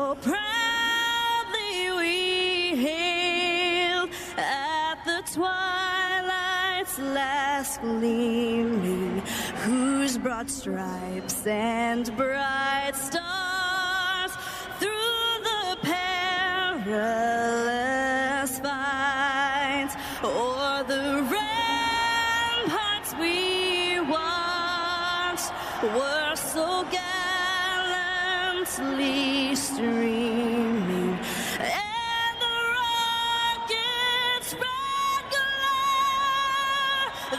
So proudly we hailed at the twilight's last gleaming, whose broad stripes and bright stars through the perilous fight o'er the ramparts we watched were so gallantly streaming, and the rocket's red glare, the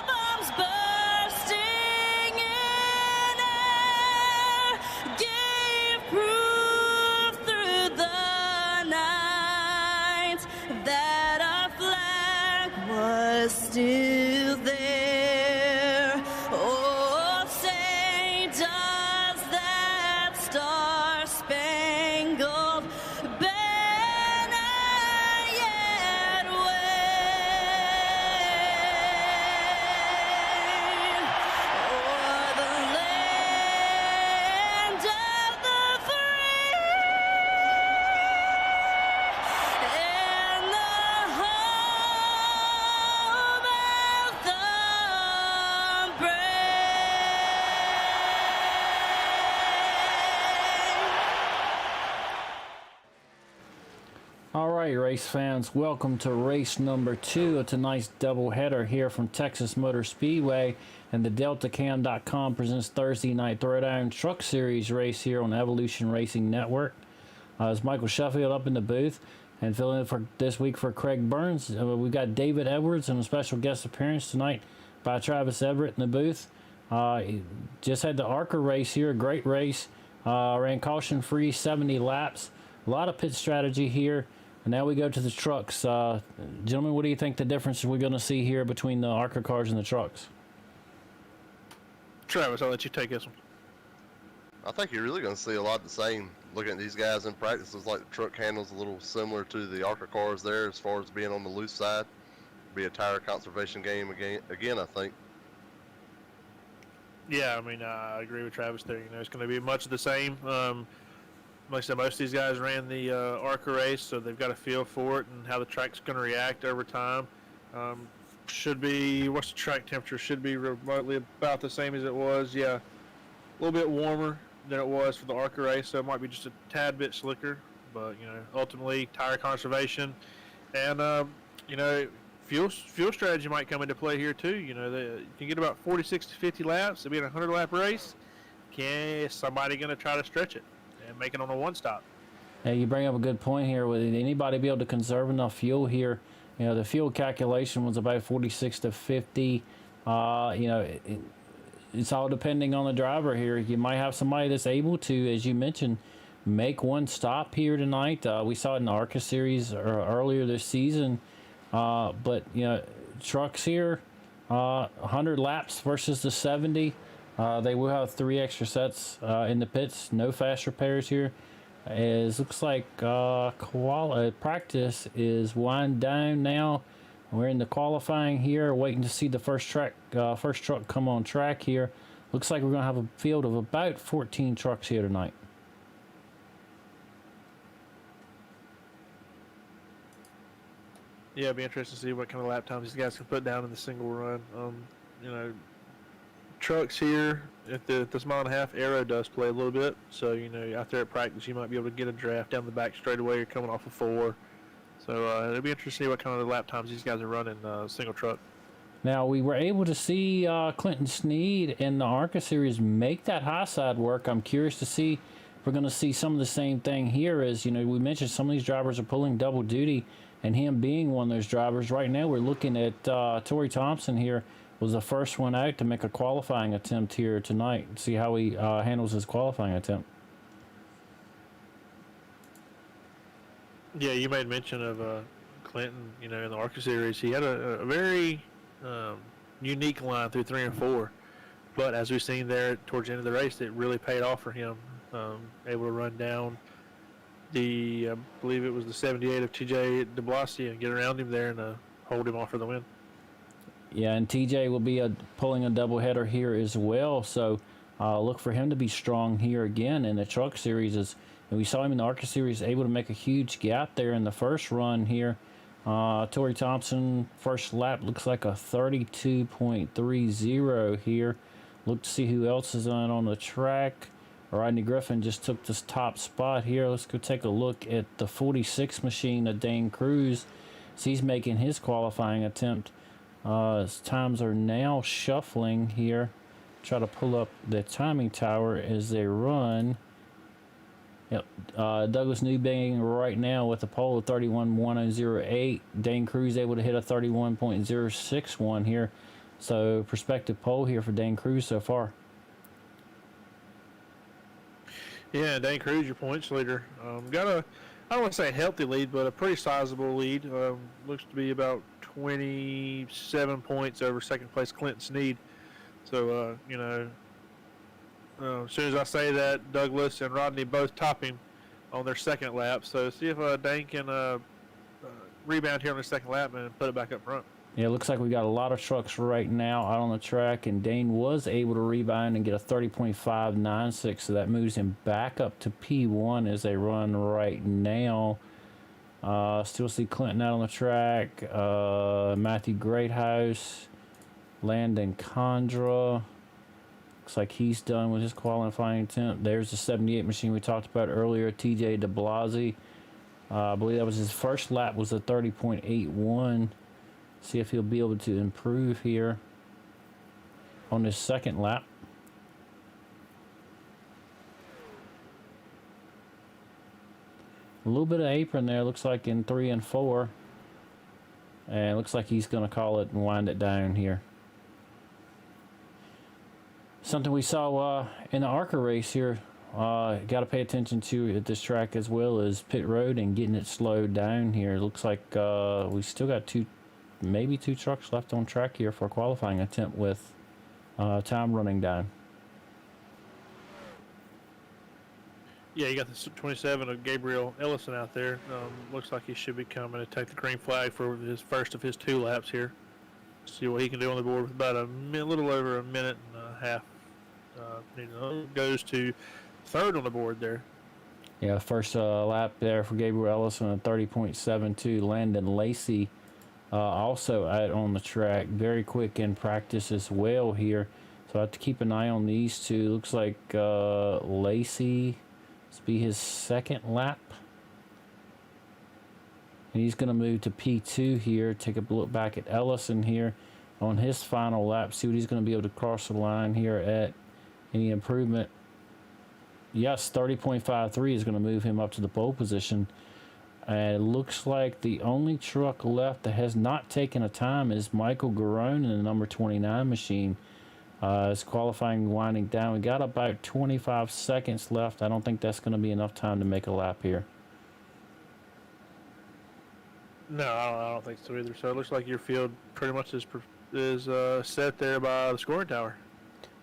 bombs bursting in air, gave proof through the night that our flag was still there. Oh, say does that star-spangled banner yet wave o'er the land of the free and the home of the brave. All right, race fans, welcome to race number 2 of tonight's doubleheader here from Texas Motor Speedway, and the DeltaCam.com presents Thursday Night Throwdown Truck Series race here on Evolution Racing Network. It's Michael Sheffield up in the booth, and filling in for this week for Craig Burns. We've got David Edwards and a special guest appearance tonight by Travis Everett in the booth. Just had the ARCA race here, a great race. Ran caution-free, 70 laps. A lot of pit strategy here. And now we go to the trucks. Gentlemen, what do you think the difference we're going to see here between the ARCA cars and the trucks? Travis, I'll let you take this one. I think you're really going to see a lot the same. Looking at these guys in practice, it's like the truck handle's a little similar to the ARCA cars there as far as being on the loose side. Be a tire conservation game again, I think. Yeah, I mean, I agree with Travis there. You know, it's going to be much of the same. Like I said, most of these guys ran the ARCA race, so they've got a feel for it and how the track's going to react over time. Should be, what's the track temperature? Should be remotely about the same as it was. Yeah, a little bit warmer than it was for the ARCA race, so it might be just a tad bit slicker. But, you know, ultimately, tire conservation and, you know, fuel strategy might come into play here too. You know, you can get about 46 to 50 laps. It'll be a 100-lap race. Is somebody going to try to stretch it and make it on a one-stop? Hey, you bring up a good point here. Would anybody be able to conserve enough fuel here? You know, the fuel calculation was about 46 to 50. You know, it's all depending on the driver here. You might have somebody that's able to, as you mentioned, make one stop here tonight. We saw it in the ARCA series earlier this season. But, you know, trucks here, 100 laps versus the 70. They will have 3 extra sets in the pits. No fast repairs here. It looks like practice is wind down now. We're in the qualifying here, waiting to see the first truck come on track here. Looks like we're going to have a field of about 14 trucks here tonight. Yeah, it'd be interesting to see what kind of lap times these guys can put down in the single run. You know, trucks here at this mile and a half, aero does play a little bit. So, you know, out there at practice, you might be able to get a draft down the back straightaway. You're coming off a 4. So it'll be interesting to see what kind of lap times these guys are running single truck. Now, we were able to see Clinton Sneed in the ARCA series make that high side work. I'm curious to see if we're going to see some of the same thing here. As, you know, we mentioned some of these drivers are pulling double duty, and him being one of those drivers. Right now, we're looking at Torrey Thompson here was the first one out to make a qualifying attempt here tonight. See how he handles his qualifying attempt. Yeah, you made mention of Clinton, you know, in the ARCA series. He had a very unique line through 3 and 4. But as we've seen there towards the end of the race, it really paid off for him. Able to run down I believe it was the 78 of TJ DeBlasi and get around him there and hold him off for the win. Yeah, and TJ will be pulling a doubleheader here as well. So look for him to be strong here again in the truck series. As And we saw him in the ARCA Series able to make a huge gap there in the first run here. Torrey Thompson, first lap, looks like a 32.30 here. Look to see who else is on the track. Rodney Griffin just took this top spot here. Let's go take a look at the 46 machine of Dane Cruz. So he's making his qualifying attempt. His times are now shuffling here. Try to pull up the timing tower as they run. Yep. Douglas Newbing right now with a pole of 31.1008. Dane Cruz able to hit a 31.061 here. So prospective pole here for Dane Cruz so far. Yeah, Dane Cruz, your points leader. Got a, I don't want to say a healthy lead, but a pretty sizable lead. Looks to be about 27 points over second place Clinton Sneed. So, as soon as I say that, Douglas and Rodney both topping on their second lap. So see if Dane can rebound here on their second lap and put it back up front. Yeah, it looks like we got a lot of trucks right now out on the track, and Dane was able to rebound and get a 30.596, so that moves him back up to P1 as they run right now. Still see Clinton out on the track, Matthew Greathouse, Landon Condra. Looks like he's done with his qualifying attempt. There's the 78 machine we talked about earlier, TJ DeBlasi. I believe that was his first lap, was a 30.81. See if he'll be able to improve here on his second lap. A little bit of apron there, looks like in 3 and 4. And it looks like he's going to call it and wind it down here. Something we saw in the ARCA race here, got to pay attention to at this track as well as pit road and getting it slowed down here. It looks like we still got maybe two trucks left on track here for a qualifying attempt with time running down. Yeah, you got the 27 of Gabriel Ellison out there. Looks like he should be coming to take the green flag for his first of his 2 laps here. See what he can do on the board with about a little over a minute and a half. Goes to third on the board there. Yeah, first lap there for Gabriel Ellison at 30.72. Landon Lacey also out on the track, very quick in practice as well here. So I have to keep an eye on these two. Looks like Lacey, this will be his second lap. And he's going to move to P2 here. Take a look back at Ellison here on his final lap. See what he's going to be able to cross the line here at. Any improvement? Yes, 30.53 is going to move him up to the pole position. And it looks like the only truck left that has not taken a time is Michael Garone in the number 29 machine. His qualifying winding down. We got about 25 seconds left. I don't think that's going to be enough time to make a lap here. No, I don't think so either. So it looks like your field pretty much is set there by the scoring tower.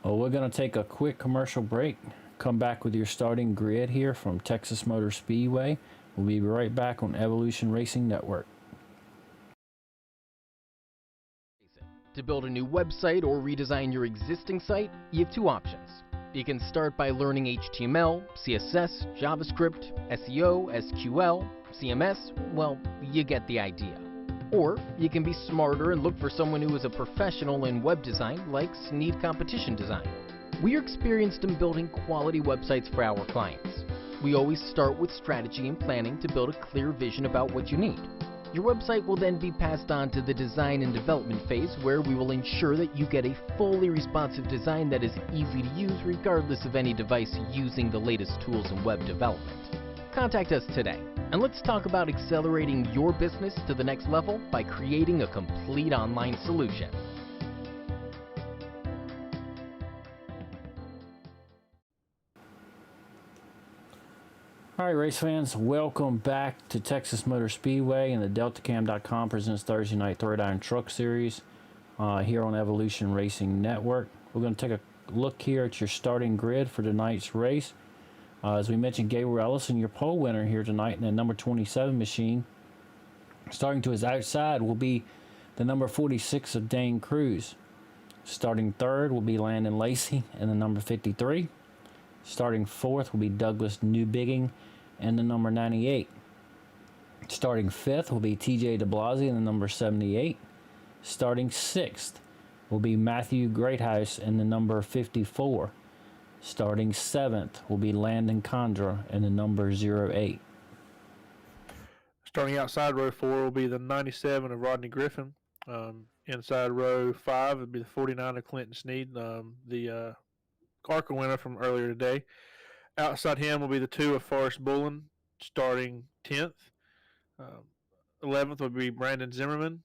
Well, we're going to take a quick commercial break. Come back with your starting grid here from Texas Motor Speedway. We'll be right back on Evolution Racing Network. To build a new website or redesign your existing site, you have 2 options. You can start by learning HTML, CSS, JavaScript, SEO, SQL, CMS, well, you get the idea. Or you can be smarter and look for someone who is a professional in web design like Sneed Competition Design. We are experienced in building quality websites for our clients. We always start with strategy and planning to build a clear vision about what you need. Your website will then be passed on to the design and development phase, where we will ensure that you get a fully responsive design that is easy to use regardless of any device using the latest tools in web development. Contact us today, and let's talk about accelerating your business to the next level by creating a complete online solution. All right, race fans, welcome back to Texas Motor Speedway, and the DeltaCam.com presents Thursday Night Throwdown Truck Series here on Evolution Racing Network. We're going to take a look here at your starting grid for tonight's race. As we mentioned, Gabriel Ellison, your pole winner here tonight in the number 27 machine. Starting to his outside will be the number 46 of Dane Cruz. Starting third will be Landon Lacey in the number 53. Starting fourth will be Douglas Newbigging and the number 98. Starting 5th will be TJ DeBlasi in the number 78. Starting 6th will be Matthew Greathouse in the number 54. Starting 7th will be Landon Condra in the number 08. Starting outside row 4 will be the 97 of Rodney Griffin. Inside row 5 would be the 49 of Clinton Sneed, the ARCA winner from earlier today. Outside him will be the 2 of Forrest Bullen, starting 10th. 11th will be Brandon Zimmerman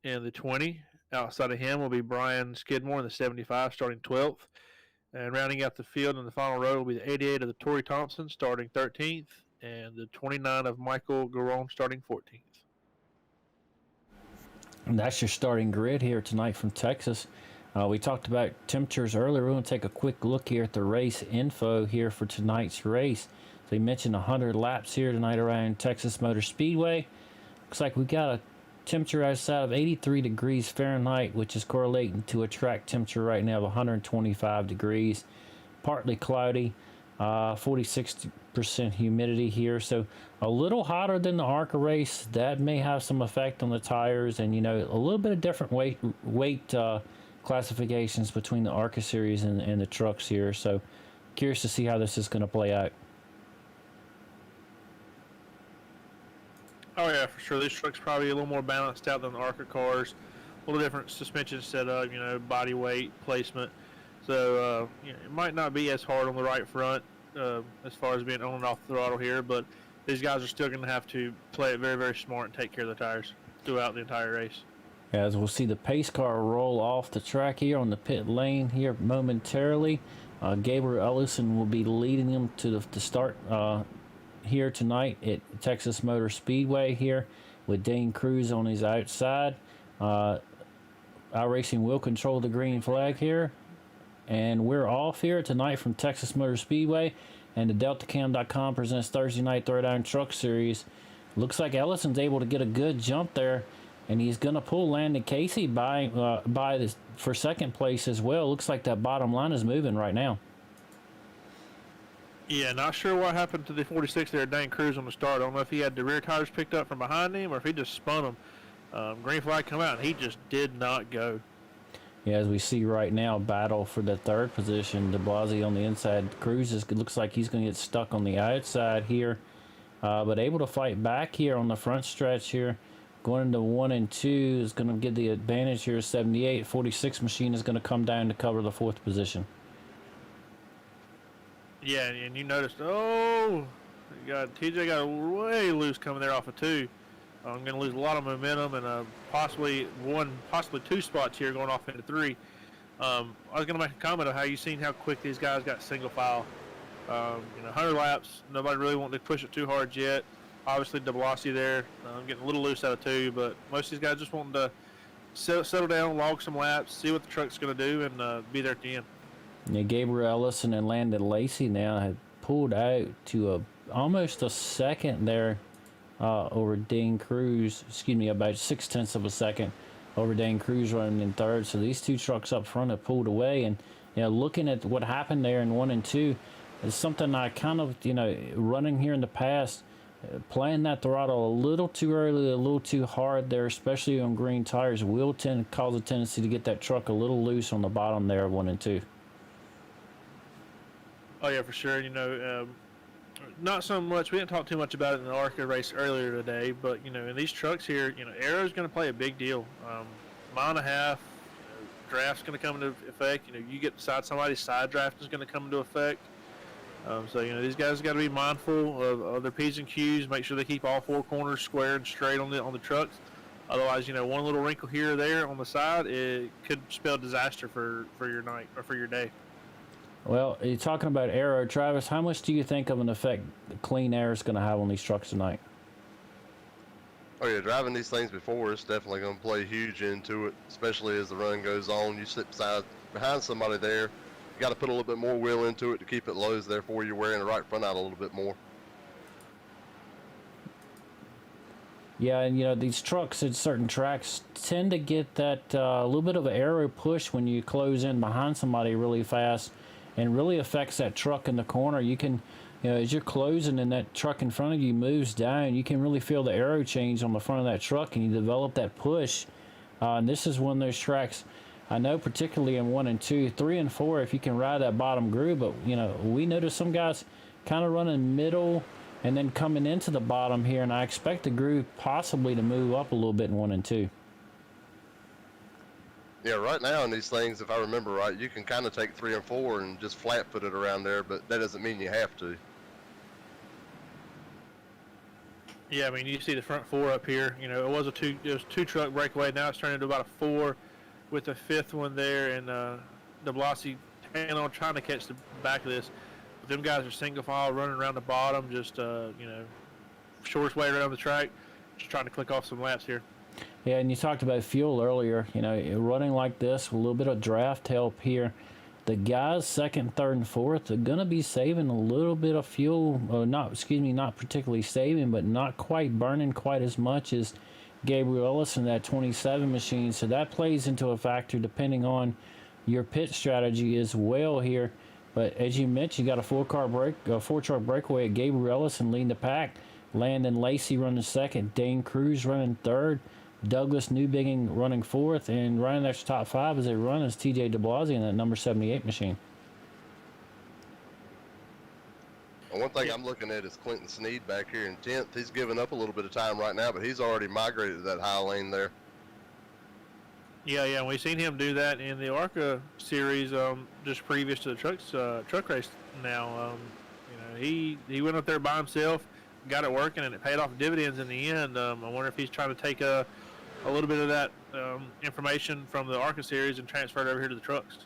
in the 20. Outside of him will be Brian Skidmore in the 75, starting 12th. And rounding out the field in the final row will be the 88 of the Torrey Thompson, starting 13th, and the 29 of Michael Garon, starting 14th. And that's your starting grid here tonight from Texas. We talked about temperatures earlier. We're going to take a quick look here at the race info here for tonight's race. So you mentioned 100 laps here tonight around Texas Motor Speedway. Looks like we got a temperature outside of 83 degrees Fahrenheit, which is correlating to a track temperature right now of 125 degrees. Partly cloudy, 46% humidity here, so a little hotter than the ARCA race. That may have some effect on the tires, and a little bit of different weight classifications between the ARCA series and the trucks here. So curious to see how this is going to play out. Oh yeah, for sure. This truck's probably a little more balanced out than the ARCA cars. A little different suspension setup, body weight, placement. So it might not be as hard on the right front as far as being on and off the throttle here, but these guys are still going to have to play it very, very smart and take care of the tires throughout the entire race. As we'll see the pace car roll off the track here on the pit lane here momentarily. Gabriel Ellison will be leading them to the start here tonight at Texas Motor Speedway here with Dane Cruz on his outside. iRacing will control the green flag here, and we're off here tonight from Texas Motor Speedway, and the DeltaCam.com presents Thursday Night Throwdown Truck Series. Looks like Ellison's able to get a good jump there, and he's going to pull Landon Casey by this for second place as well. Looks like that bottom line is moving right now. Yeah, not sure what happened to the 46 there, Dane Cruz, on the start. I don't know if he had the rear tires picked up from behind him or if he just spun them. Green flag come out, and he just did not go. Yeah, as we see right now, battle for the third position. DeBlasi on the inside. Cruz looks like he's going to get stuck on the outside here, but able to fight back here on the front stretch here. Going into 1 and 2 is going to get the advantage here. 78, 46 machine is going to come down to cover the fourth position. Yeah, and you noticed, TJ got way loose coming there off of 2. I'm going to lose a lot of momentum and possibly 2 spots here going off into 3. I was going to make a comment of how you seen how quick these guys got single file. 100 laps, nobody really wanted to push it too hard yet. Obviously, DeBlasi there, getting a little loose out of 2, but most of these guys just wanting to settle down, log some laps, see what the truck's going to do, and be there at the end. Yeah, Gabriel Ellison and Landon Lacey now have pulled out to almost a second there over Dane Cruz. Excuse me, about 0.6 of a second over Dane Cruz running in third. So these two trucks up front have pulled away. And looking at what happened there in 1 and 2 is something I kind of running here in the past. Playing that throttle a little too early, a little too hard there, especially on green tires, will cause a tendency to get that truck a little loose on the bottom there of 1 and 2. Oh yeah, for sure. Not so much. We didn't talk too much about it in the ARCA race earlier today, but in these trucks here, aero is going to play a big deal. Mile and a half, draft's going to come into effect. You get beside somebody's side draft is going to come into effect. So these guys got to be mindful of their P's and Q's. Make sure they keep all 4 corners square and straight on the trucks. Otherwise, one little wrinkle here or there on the side, it could spell disaster for your night or for your day. Well, you're talking about aero, Travis. How much do you think of an effect clean air is going to have on these trucks tonight? Oh yeah, driving these things before, it's definitely going to play huge into it, especially as the run goes on. You sit behind somebody there, you got to put a little bit more wheel into it to keep it low, so therefore you're wearing the right front out a little bit more. Yeah, and these trucks at certain tracks tend to get that little bit of an aero push when you close in behind somebody really fast, and really affects that truck in the corner. You can as you're closing and that truck in front of you moves down, you can really feel the aero change on the front of that truck, and you develop that push. And this is one of those tracks I know, particularly in 1 and 2, 3 and 4, if you can ride that bottom groove. But we notice some guys kind of running middle and then coming into the bottom here, and I expect the groove possibly to move up a little bit in 1 and 2. Yeah, right now in these things, if I remember right, you can kind of take 3 and 4 and just flat foot it around there, but that doesn't mean you have to. Yeah, I mean, you see the front 4 up here. It was a two truck breakaway. Now it's turned into about a 4 with the 5th one there, and De Blasi hanging on, trying to catch the back of this. But them guys are single file running around the bottom, just shortest way around the track, just trying to click off some laps here. Yeah, and you talked about fuel earlier. Running like this with a little bit of draft help here, the guys second, third, and fourth are going to be saving a little bit of fuel. Not particularly saving, but not quite burning quite as much as Gabriel Ellison, that 27 machine. So that plays into a factor depending on your pit strategy as well here. But as you mentioned, you got a 4-truck breakaway at Gabriel Ellison leading the pack. Landon Lacey running second, Dane Cruz running third, Douglas Newbigging running fourth, and running that top 5 as they run is TJ De Blasi in that number 78 machine. And one thing I'm looking at is Clinton Sneed back here in 10th. He's giving up a little bit of time right now, but he's already migrated to that high lane there. Yeah, we've seen him do that in the ARCA series just previous to the truck race now. He went up there by himself, got it working, and it paid off dividends in the end. I wonder if he's trying to take a little bit of that information from the ARCA series and transfer it over here to the trucks.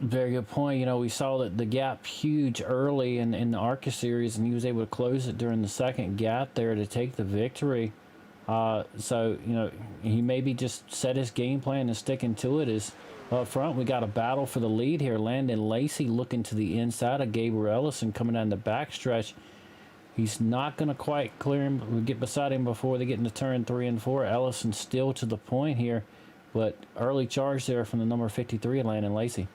Very good point. We saw that the gap huge early in the ARCA series, and he was able to close it during the second gap there to take the victory. So he maybe just set his game plan and sticking to it. Is up front, we got a battle for the lead here. Landon Lacey looking to the inside of Gabriel Ellison coming down the backstretch. He's not going to quite clear him. We'll get beside him before they get into turn 3 and 4. Ellison still to the point here, but early charge there from the number 53, Landon Lacey.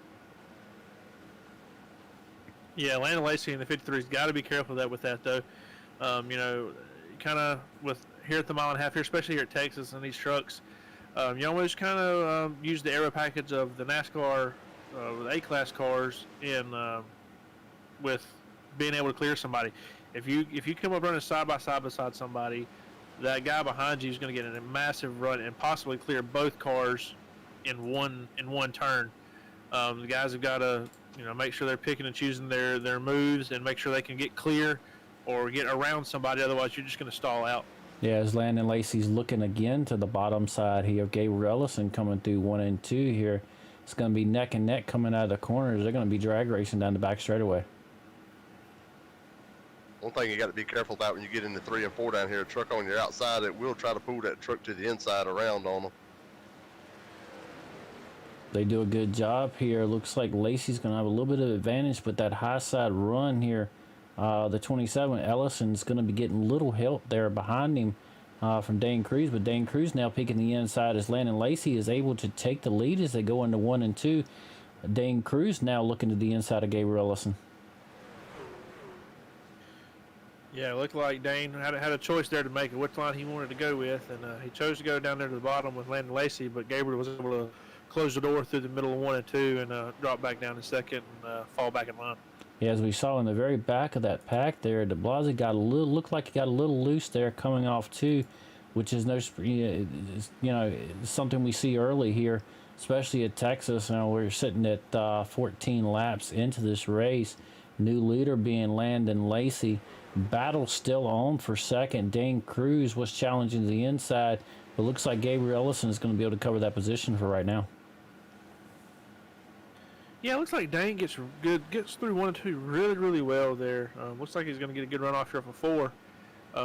Yeah, Landon Lacey in the 53's got to be careful with that though. Kind of with here at the mile and a half here, especially here at Texas and these trucks, you almost kind of use the aero package of the NASCAR with A-class cars in with being able to clear somebody. If you come up running side by side beside somebody, that guy behind you is going to get in a massive run and possibly clear both cars in one turn. The guys have got to make sure they're picking and choosing their moves and make sure they can get clear or get around somebody. Otherwise, you're just going to stall out. Yeah, as Landon Lacey's looking again to the bottom side here. Gabriel Ellison coming through 1 and 2 here. It's going to be neck and neck coming out of the corners. They're going to be drag racing down the back straightaway. One thing you got to be careful about when you get into 3 and 4 down here, a truck on your outside, it will try to pull that truck to the inside around on them. They do a good job here. Looks like Lacey's going to have a little bit of advantage, but that high side run here, the 27, Ellison's going to be getting little help there behind him from Dane Cruz, but Dane Cruz now peeking the inside as Landon Lacey is able to take the lead as they go into 1 and 2. Dane Cruz now looking to the inside of Gabriel Ellison. Yeah, it looked like Dane had a choice there to make it, which line he wanted to go with, and he chose to go down there to the bottom with Landon Lacey, but Gabriel was able to close the door through the middle of 1 and 2 and drop back down in second and fall back in line. Yeah, as we saw in the very back of that pack there, De Blasi looked like he got a little loose there coming off 2, which is something we see early here, especially at Texas. We're sitting at 14 laps into this race. New leader being Landon Lacey. Battle still on for second. Dane Cruz was challenging the inside, but looks like Gabriel Ellison is going to be able to cover that position for right now. Yeah, it looks like Dane gets through 1 and 2 really, really well there. Looks like he's going to get a good run off here for 4.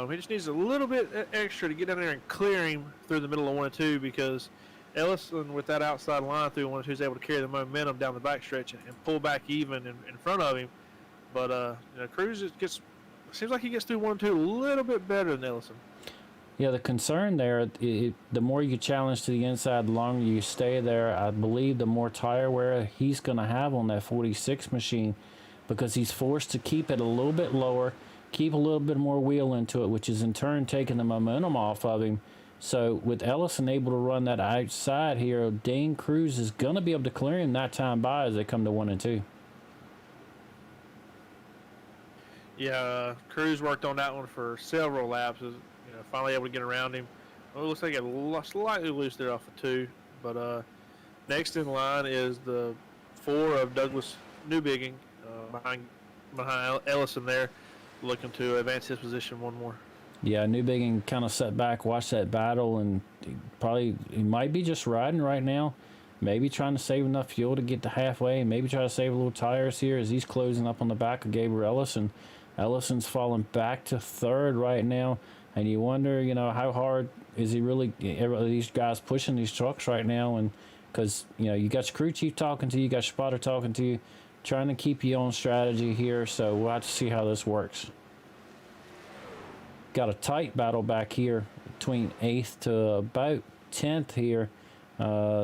He just needs a little bit extra to get down there and clear him through the middle of 1 and 2, because Ellison, with that outside line through 1 and 2, is able to carry the momentum down the backstretch and pull back even in front of him. But Cruz seems like he gets through 1 and 2 a little bit better than Ellison. Yeah, the concern there, the more you challenge to the inside, the longer you stay there, I believe the more tire wear he's going to have on that 46 machine. because he's forced to keep it a little bit lower, keep a little bit more wheel into it, which is in turn taking the momentum off of him. So with Ellison able to run that outside here, Dane Cruz is going to be able to clear him that time by as they come to 1 and 2. Yeah, Cruz worked on that one for several laps. Finally able to get around him. Well, it looks like he got slightly loose there off of 2. But next in line is the 4 of Douglas Newbigging behind Ellison there, looking to advance his position one more. Yeah, Newbigging kind of sat back, watched that battle, and he might be just riding right now. Maybe trying to save enough fuel to get to halfway, maybe try to save a little tires here as he's closing up on the back of Gabriel Ellison. Ellison's falling back to 3rd right now, and you wonder, how hard is he really? These guys pushing these trucks right now, and because you got your crew chief talking to you, got your spotter talking to you, trying to keep you on strategy here. So we'll have to see how this works. Got a tight battle back here between 8th to about 10th here.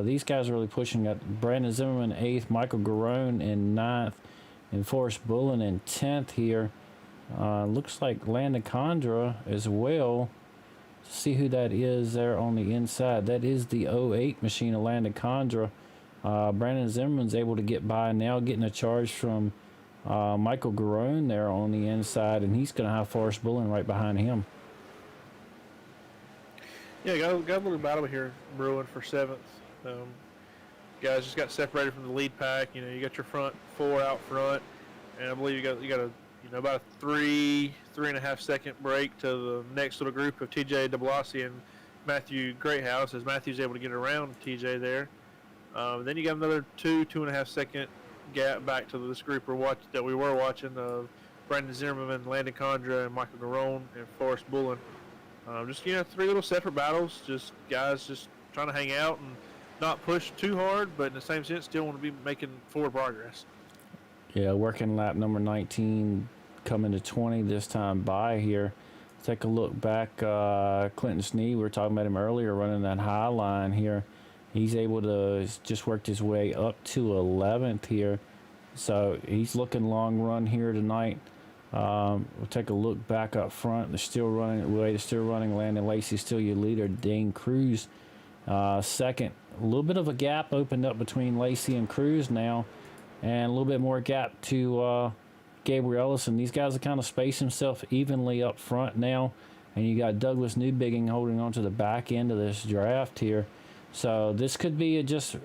These guys are really pushing. Got Brandon Zimmerman 8th, Michael Garone in 9th, and Forrest Bullen in 10th here. Looks like Landon Condra as well. See who that is there on the inside. That is the 08 machine of Landon Condra. Brandon Zimmerman's able to get by now, getting a charge from Michael Garone there on the inside, and he's going to have Forrest Bullen right behind him. Yeah, got a little battle here brewing for 7th. Guys just got separated from the lead pack. You got your front 4 out front, and I believe you got about a 3.5 second break to the next little group of TJ DeBlassie and Matthew Greathouse, as Matthew's able to get around TJ there. Then you got another 2.5 second gap back to this group that we were watching of Brandon Zimmerman, Landon Condra, and Michael Garone and Forrest Bullen. Just 3 little separate battles, just guys just trying to hang out and not push too hard, but in the same sense still want to be making forward progress. Yeah, working lap number 19, coming to 20 this time by here. Take a look back. Clinton Sneed, we were talking about him earlier, running that high line here. He's able to just work his way up to 11th here. So he's looking long run here tonight. We'll take a look back up front. They're still running. Landon Lacey still your leader. Dane Cruz second. A little bit of a gap opened up between Lacey and Cruz now, and a little bit more gap to Gabriel Ellison. These guys are kind of space himself evenly up front now, and you got Douglas Newbigging holding on to the back end of this draft here. So this could be a just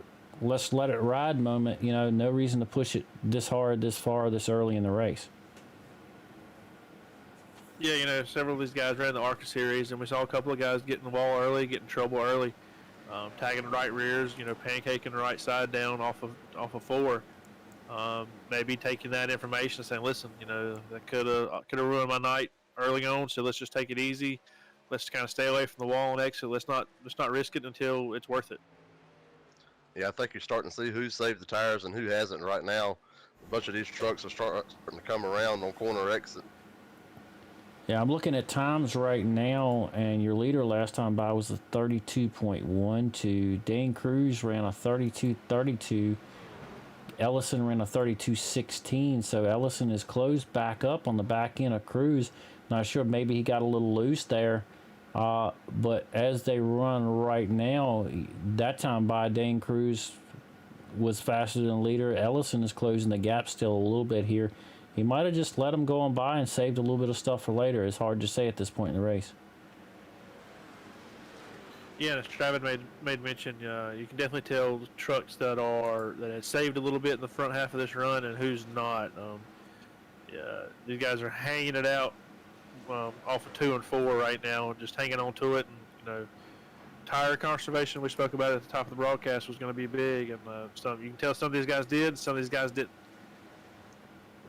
let's let it ride moment. No reason to push it this hard, this far, this early in the race. Yeah, several of these guys ran the ARCA series, and we saw a couple of guys get in the wall early, get in trouble early, tagging the right rears, pancaking the right side down off of 4. Maybe taking that information and saying, listen, that could have ruined my night early on, so let's just take it easy. Let's kind of stay away from the wall and exit. Let's not risk it until it's worth it. Yeah, I think you're starting to see who saved the tires and who hasn't right now. A bunch of these trucks are starting to come around on corner exit. Yeah, I'm looking at times right now, and your leader last time by was a 32.12. Dane Cruz ran a 32.32. Ellison ran a 32.16, so Ellison is closed back up on the back end of Cruz. Not sure, maybe he got a little loose there. But as they run right now, that time by Dane Cruz was faster than the leader. Ellison is closing the gap still a little bit here. He might have just let him go on by and saved a little bit of stuff for later. It's hard to say at this point in the race. Yeah, as Travis made mention, you can definitely tell the trucks that had saved a little bit in the front half of this run and who's not. These guys are hanging it out off of 2 and 4 right now, just hanging on to it. And tire conservation we spoke about at the top of the broadcast was going to be big, and you can tell some of these guys did, some of these guys didn't.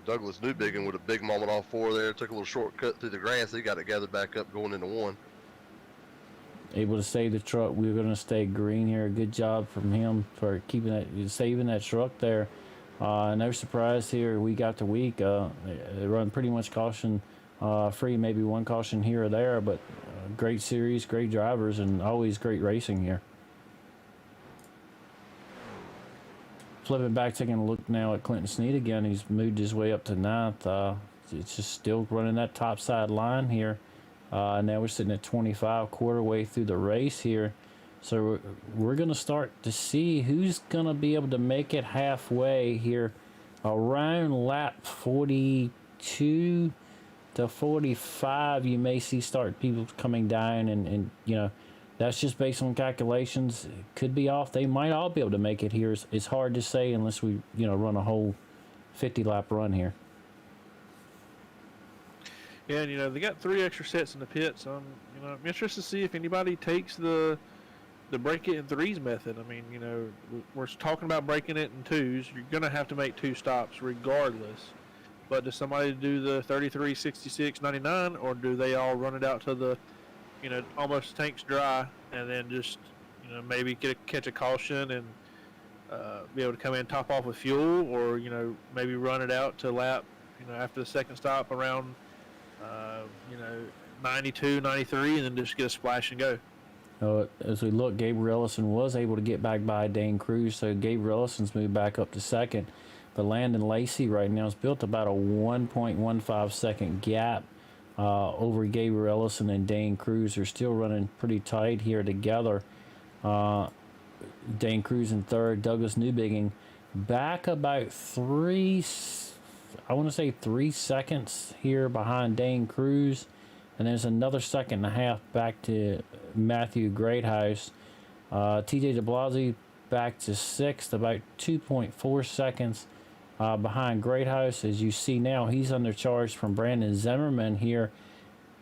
Douglas Newbiggin with a big moment off 4 there, took a little shortcut through the grass. He got it gathered back up going into 1. Able to save the truck. We're going to stay green here. Good job from him for saving that truck there. No surprise here. Week after week, they run pretty much caution free, maybe one caution here or there, but great series, great drivers, and always great racing here. Flipping back, taking a look now at Clinton Snead again. He's moved his way up to ninth. It's just still running that top side line here. Now we're sitting at 25, quarter way through the race here. So we're going to start to see who's going to be able to make it halfway here around lap 42 to 45. You may see start people coming down, and you know, that's just based on calculations. It could be off. They might all be able to make it here. It's hard to say unless we, you know, run a whole 50 lap run here. Yeah, and you know, they got 3 extra sets in the pits. You know, I'm interested to see if anybody takes the break it in threes method. I mean, you know, we're talking about breaking it in twos. You're going to have to make 2 stops regardless. But does somebody do the 33, 66, 99, or do they all run it out to the, you know, almost tanks dry, and then just, you know, maybe catch a caution and be able to come in and top off with fuel, or, you know, maybe run it out to lap, you know, after the second stop around, you know, 92, 93, and then just get a splash and go. As we look, Gabriel Ellison was able to get back by Dane Cruz, so Gabriel Ellison's moved back up to second. But Landon Lacey right now has built about a 1.15 second gap over Gabriel Ellison and Dane Cruz. They're still running pretty tight here together. Dane Cruz in third, Douglas Newbigging back about 3 seconds here behind Dane Cruz. And there's another second and a half back to Matthew Greathouse. TJ DeBlasi back to sixth, about 2.4 seconds behind Greathouse. As you see now, he's under charge from Brandon Zimmerman here.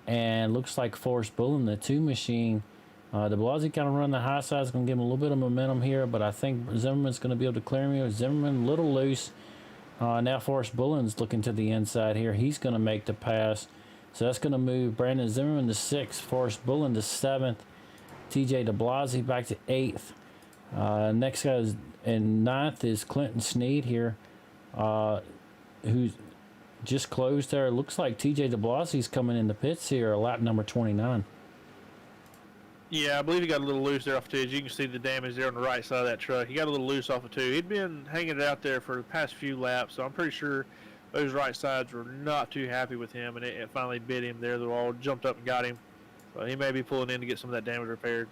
And looks like Forrest Bullen, the 2 machine. DeBlasi kind of run the high side. It's going to give him a little bit of momentum here, but I think Zimmerman's going to be able to clear him. Zimmerman a little loose. Now Forrest Bullen's looking to the inside here. He's going to make the pass. So that's going to move Brandon Zimmerman to 6th, Forrest Bullen to 7th, TJ DeBlasi back to 8th. Next guy is in 9th is Clinton Snead here, who's just closed there. Looks like TJ DeBlasi's coming in the pits here, lap number 29. Yeah, I believe he got a little loose there off 2. As you can see the damage there on the right side of that truck. He got a little loose off of 2. He'd been hanging it out there for the past few laps, so I'm pretty sure those right sides were not too happy with him, and it finally bit him there. They all jumped up and got him. So he may be pulling in to get some of that damage repaired.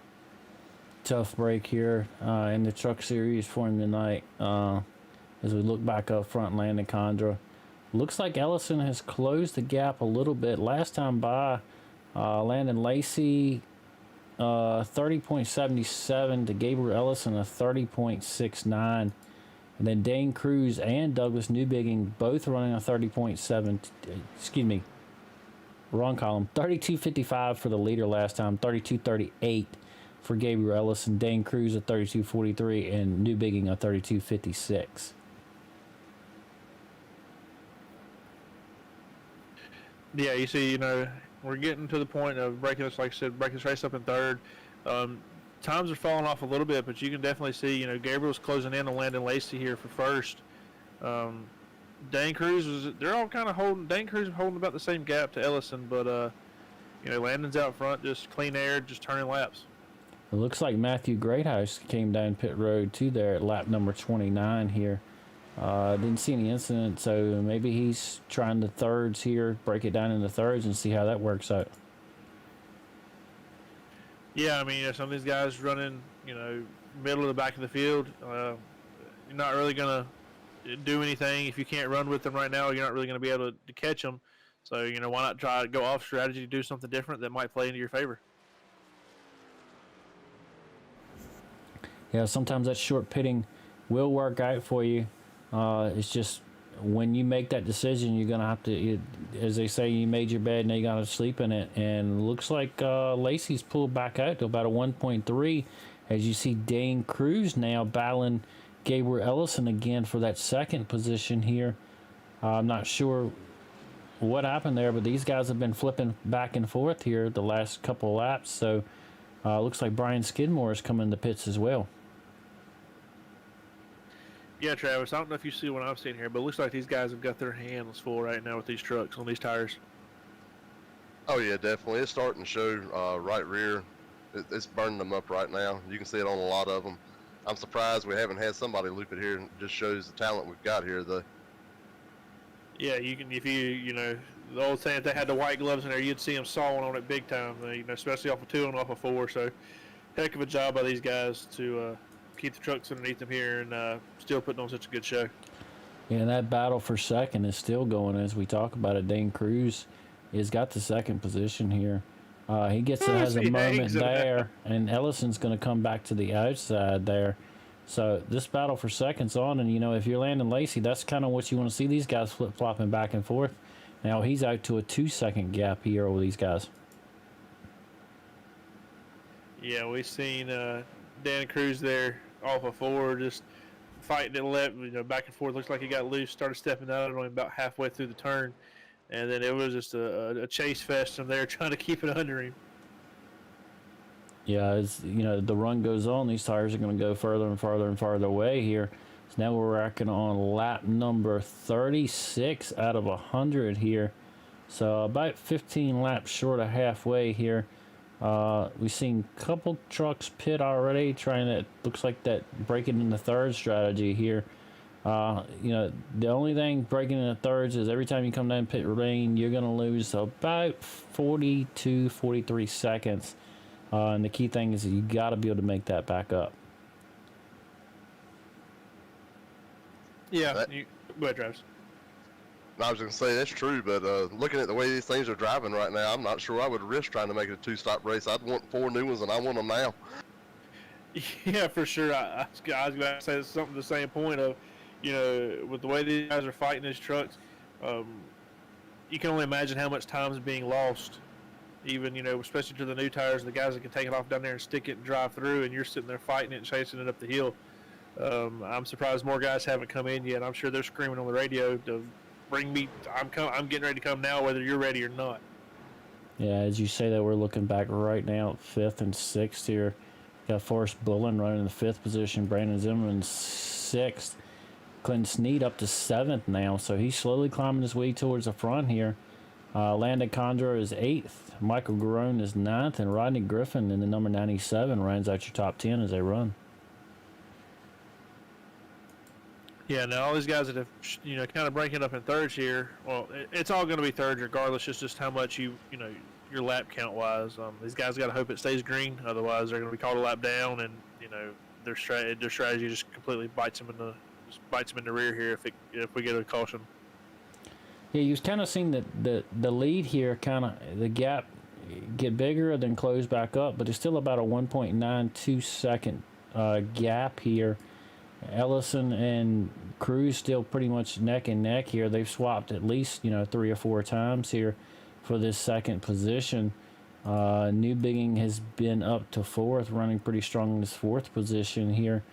Tough break here in the truck series for him tonight. As we look back up front, Landon Condra. Looks like Ellison has closed the gap a little bit. Last time by, Landon Lacey 30.77 to Gabriel Ellison a 30.69. And then Dane Cruz and Douglas Newbigging both running a 30.7, excuse me, wrong column, 32.55 for the leader last time, 32.38 for Gabriel Ellison, Dane Cruz a 32.43, and Newbigging a 32.56. Yeah, you see, you know, we're getting to the point of breaking this, like I said, breaking this race up in third. Times are falling off a little bit, but you can definitely see, you know, Gabriel's closing in on Landon Lacey here for first. Dane Cruz they're all kind of holding, Dane Cruz is holding about the same gap to Ellison, but, you know, Landon's out front, just clean air, just turning laps. It looks like Matthew Greathouse came down pit road too there at lap number 29 here. Didn't see any incident, so maybe he's trying the thirds here, break it down into thirds and see how that works out. Yeah, I mean, some of these guys running, you know, middle of the back of the field, you're not really going to do anything. If you can't run with them right now, you're not really going to be able to catch them. So, you know, why not try to go off strategy, do something different that might play into your favor? Yeah, sometimes that short pitting will work out for you. It's just when you make that decision, you're going to have to, as they say, you made your bed, now you got to sleep in it. And it looks like Lacey's pulled back out to about a 1.3 as you see Dane Cruz now battling Gabriel Ellison again for that second position here. I'm not sure what happened there, but these guys have been flipping back and forth here the last couple of laps. So looks like Brian Skidmore is coming to pits as well. Yeah, Travis, I don't know if you see what I'm seeing here, but it looks like these guys have got their hands full right now with these trucks on these tires. Oh, yeah, definitely. It's starting to show right rear. It's burning them up right now. You can see it on a lot of them. I'm surprised we haven't had somebody loop it here, and it just shows the talent we've got here, though. Yeah, you can if you know the old saying, if they had the white gloves in there, you'd see them sawing on it big time. You know, especially off of 2 and off of 4. So, heck of a job by these guys to keep the trucks underneath them here and still putting on such a good show. Yeah, and that battle for second is still going as we talk about it. Dane Cruz has got the second position here. He has a moment there, and Ellison's going to come back to the outside there. So this battle for second's on, and if you're Landon Lacey, that's kind of what you want to see, these guys flip-flopping back and forth. Now he's out to a 2-second gap here over these guys. Yeah, we've seen Dan Cruz there off of 4, just fighting it left, back and forth. Looks like he got loose, started stepping out only about halfway through the turn, and then it was just a chase fest from there, trying to keep it under him. Yeah, as the run goes on, these tires are going to go further and farther and farther away here. So now we're racking on lap number 36 out of 100 here. So about 15 laps short of halfway here. We've seen a couple trucks pit already, trying to, looks like that breaking in the third strategy here. The only thing breaking in the thirds is every time you come down pit lane, you're going to lose about 42, 43 seconds. And the key thing is that you got to be able to make that back up. Yeah, go ahead, Travis. I was going to say that's true, but looking at the way these things are driving right now, I'm not sure I would risk trying to make it a 2-stop race. I'd want 4 new ones, and I want them now. Yeah, for sure. I was going to say something the same point of, with the way these guys are fighting these trucks, you can only imagine how much time is being lost. Even, especially to the new tires, the guys that can take it off down there and stick it and drive through, and you're sitting there fighting it and chasing it up the hill. I'm surprised more guys haven't come in yet. I'm sure they're screaming on the radio to bring me. I'm getting ready to come now, whether you're ready or not. Yeah, as you say that, we're looking back right now at 5th and 6th here. Got Forrest Bullen running in the 5th position, Brandon Zimmerman 6th, Clinton Snead up to 7th now, so he's slowly climbing his way towards the front here. Landon Condor is 8th, Michael Garone is 9th, and Rodney Griffin in the number 97 rounds out your top 10 as they run. Yeah, now all these guys that have, kind of breaking up in thirds here, well, it's all going to be thirds regardless. It's just how much your lap count wise. These guys got to hope it stays green, otherwise they're going to be called a lap down, and their strategy just completely bites them in the rear here if we get a caution. Yeah, you've kind of seen the lead here, kind of the gap get bigger, then close back up, but it's still about a 1.92 second gap here. Ellison and Cruz still pretty much neck and neck here. They've swapped at least 3 or 4 times here for this second position. Newbigging has been up to 4th, running pretty strong in this 4th position here.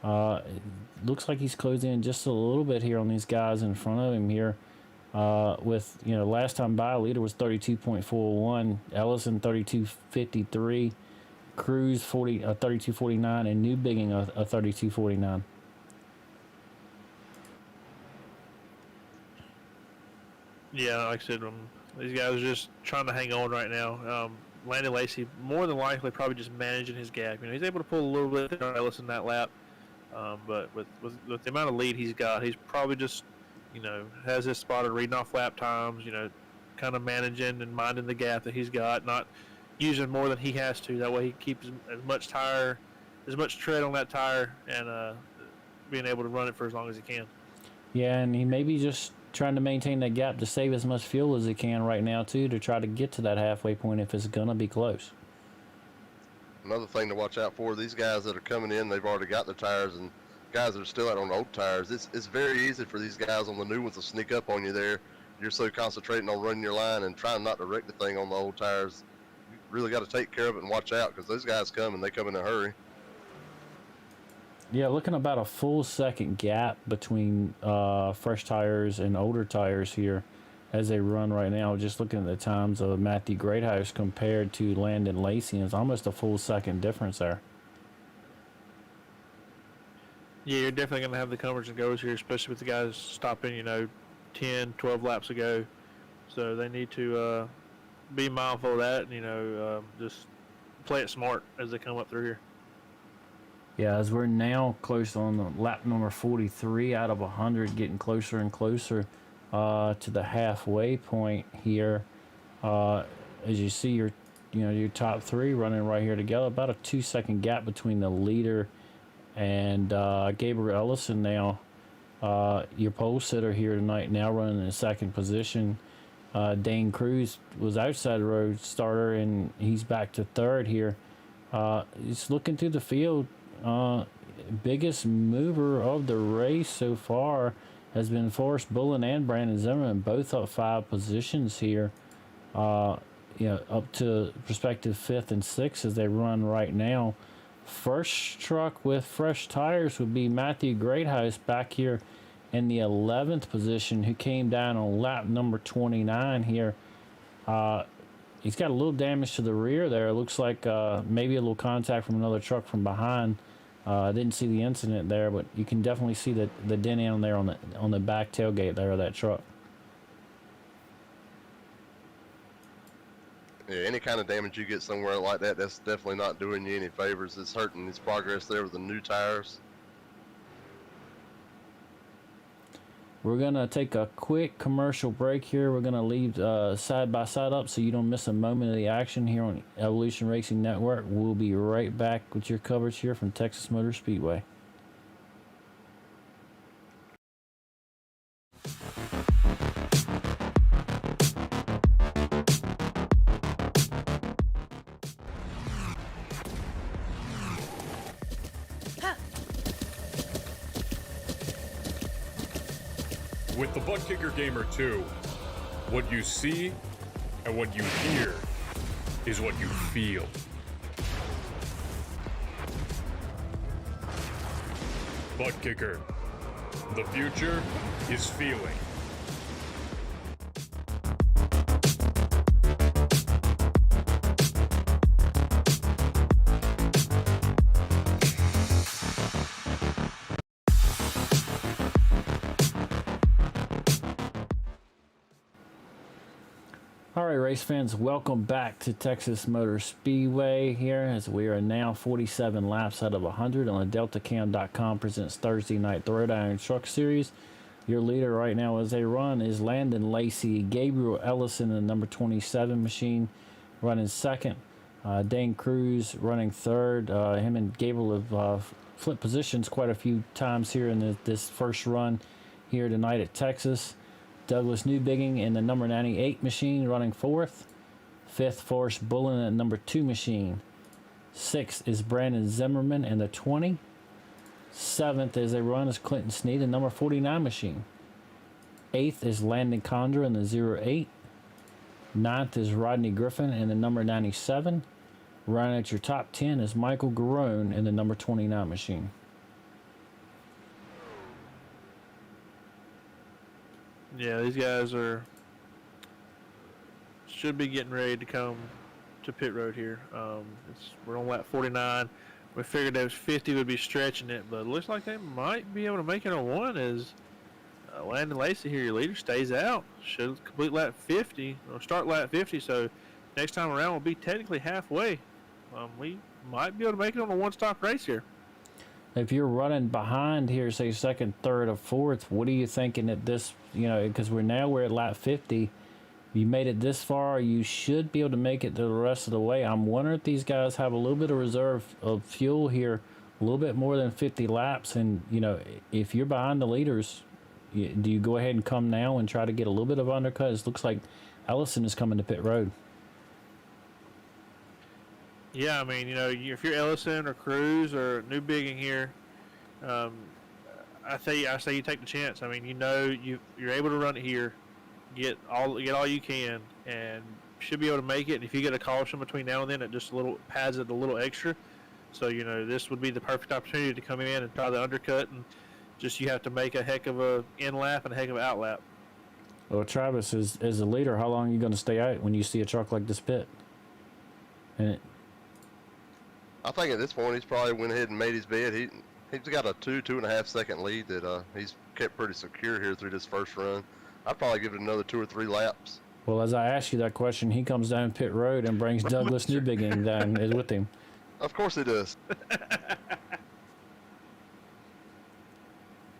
It looks like he's closing in just a little bit here on these guys in front of him here. With last time by, leader was 32.41, Ellison 32.53, Cruz 32.49, and Newbigging a 32.49. Yeah, like I said, these guys are just trying to hang on right now. Landon Lacey, more than likely, probably just managing his gap. He's able to pull a little bit of Ellison that lap, but with the amount of lead he's got, he's probably just has his spotted reading off lap times, kind of managing and minding the gap that he's got, not using more than he has to. That way he keeps as much tread on that tire and being able to run it for as long as he can. Yeah, and he may be just trying to maintain that gap to save as much fuel as he can right now, too, to try to get to that halfway point if it's going to be close. Another thing to watch out for, these guys that are coming in, they've already got their tires, and guys that are still out on the old tires, it's very easy for these guys on the new ones to sneak up on you there. You're so concentrating on running your line and trying not to wreck the thing on the old tires. You really got to take care of it and watch out, because those guys come and they come in a hurry. Yeah, looking about a full second gap between fresh tires and older tires here as they run right now. Just looking at the times of Matthew Greathouse compared to Landon Lacey, it's almost a full second difference there. Yeah, you're definitely going to have the comers and goes here, especially with the guys stopping, 10, 12 laps ago. So they need to be mindful of that and, just play it smart as they come up through here. Yeah, as we're now close on the lap number 43 out of 100, getting closer and closer to the halfway point here. As you see, your top three running right here together. About a 2-second gap between the leader and Gabriel Ellison now. Your pole sitter here tonight now running in second position. Dane Cruz was outside the road starter, and he's back to third here. He's looking through the field. Biggest mover of the race so far has been Forrest Bullen and Brandon Zimmerman, both up 5 positions here. Up to respective 5th and 6th as they run right now. First truck with fresh tires would be Matthew Greathouse back here in the 11th position, who came down on lap number 29 here. He's got a little damage to the rear there. It looks like maybe a little contact from another truck from behind. I didn't see the incident there, but you can definitely see the dent on there on the back tailgate there of that truck. Yeah, any kind of damage you get somewhere like that, that's definitely not doing you any favors. It's hurting his progress there with the new tires. We're going to take a quick commercial break here. We're going to leave side by side up so you don't miss a moment of the action here on Evolution Racing Network. We'll be right back with your coverage here from Texas Motor Speedway. With the Butt Kicker Gamer 2, what you see and what you hear is what you feel. Butt Kicker. The future is feeling. All right, race fans, welcome back to Texas Motor Speedway here, as we are now 47 laps out of 100 on the DeltaCam.com presents Thursday Night Throwdown Truck Series. Your leader right now as they run is Landon Lacey. Gabriel Ellison in the number 27 machine running second. Dane Cruz running third. Him and Gabriel have flipped positions quite a few times here in this first run here tonight at Texas. Douglas Newbigging in the number 98 machine running fourth. Fifth, Forrest Bullen at number 2 machine. Sixth is Brandon Zimmerman in the 20. Seventh as they run is Clinton Sneed in number 49 machine. Eighth is Landon Condra in the 08. Ninth is Rodney Griffin in the number 97. Running at your top 10 is Michael Garone in the number 29 machine. Yeah, these guys should be getting ready to come to pit road here. We're on lap 49. We figured those 50 would be stretching it, but it looks like they might be able to make it on one as Landon Lacey here, your leader, stays out. Should complete lap 50, or start lap 50, so next time around we'll be technically halfway. We might be able to make it on a one-stop race here. If you're running behind here, say second, third, or fourth, what are you thinking at this, because we're at lap 50. You made it this far, you should be able to make it to the rest of the way. I'm wondering if these guys have a little bit of reserve of fuel here, a little bit more than 50 laps. And, if you're behind the leaders, do you go ahead and come now and try to get a little bit of undercut? It looks like Ellison is coming to pit road. Yeah, I mean, if you're Ellison or Cruz or Newbigging here, I say you take the chance. I mean, you're able to run it here, get all you can, and should be able to make it. And if you get a caution between now and then, it just pads it a little extra. So this would be the perfect opportunity to come in and try the undercut, and you have to make a heck of a in lap and a heck of an out lap. Well, Travis, as the leader, how long are you going to stay out when you see a truck like this pit? And I think at this point he's probably went ahead and made his bed. He's got a 2.5 second lead that he's kept pretty secure here through this first run. I'd probably give it another 2 or 3 laps. Well, as I ask you that question, he comes down pit road and brings Douglas Newbigging down with him. Of course he does.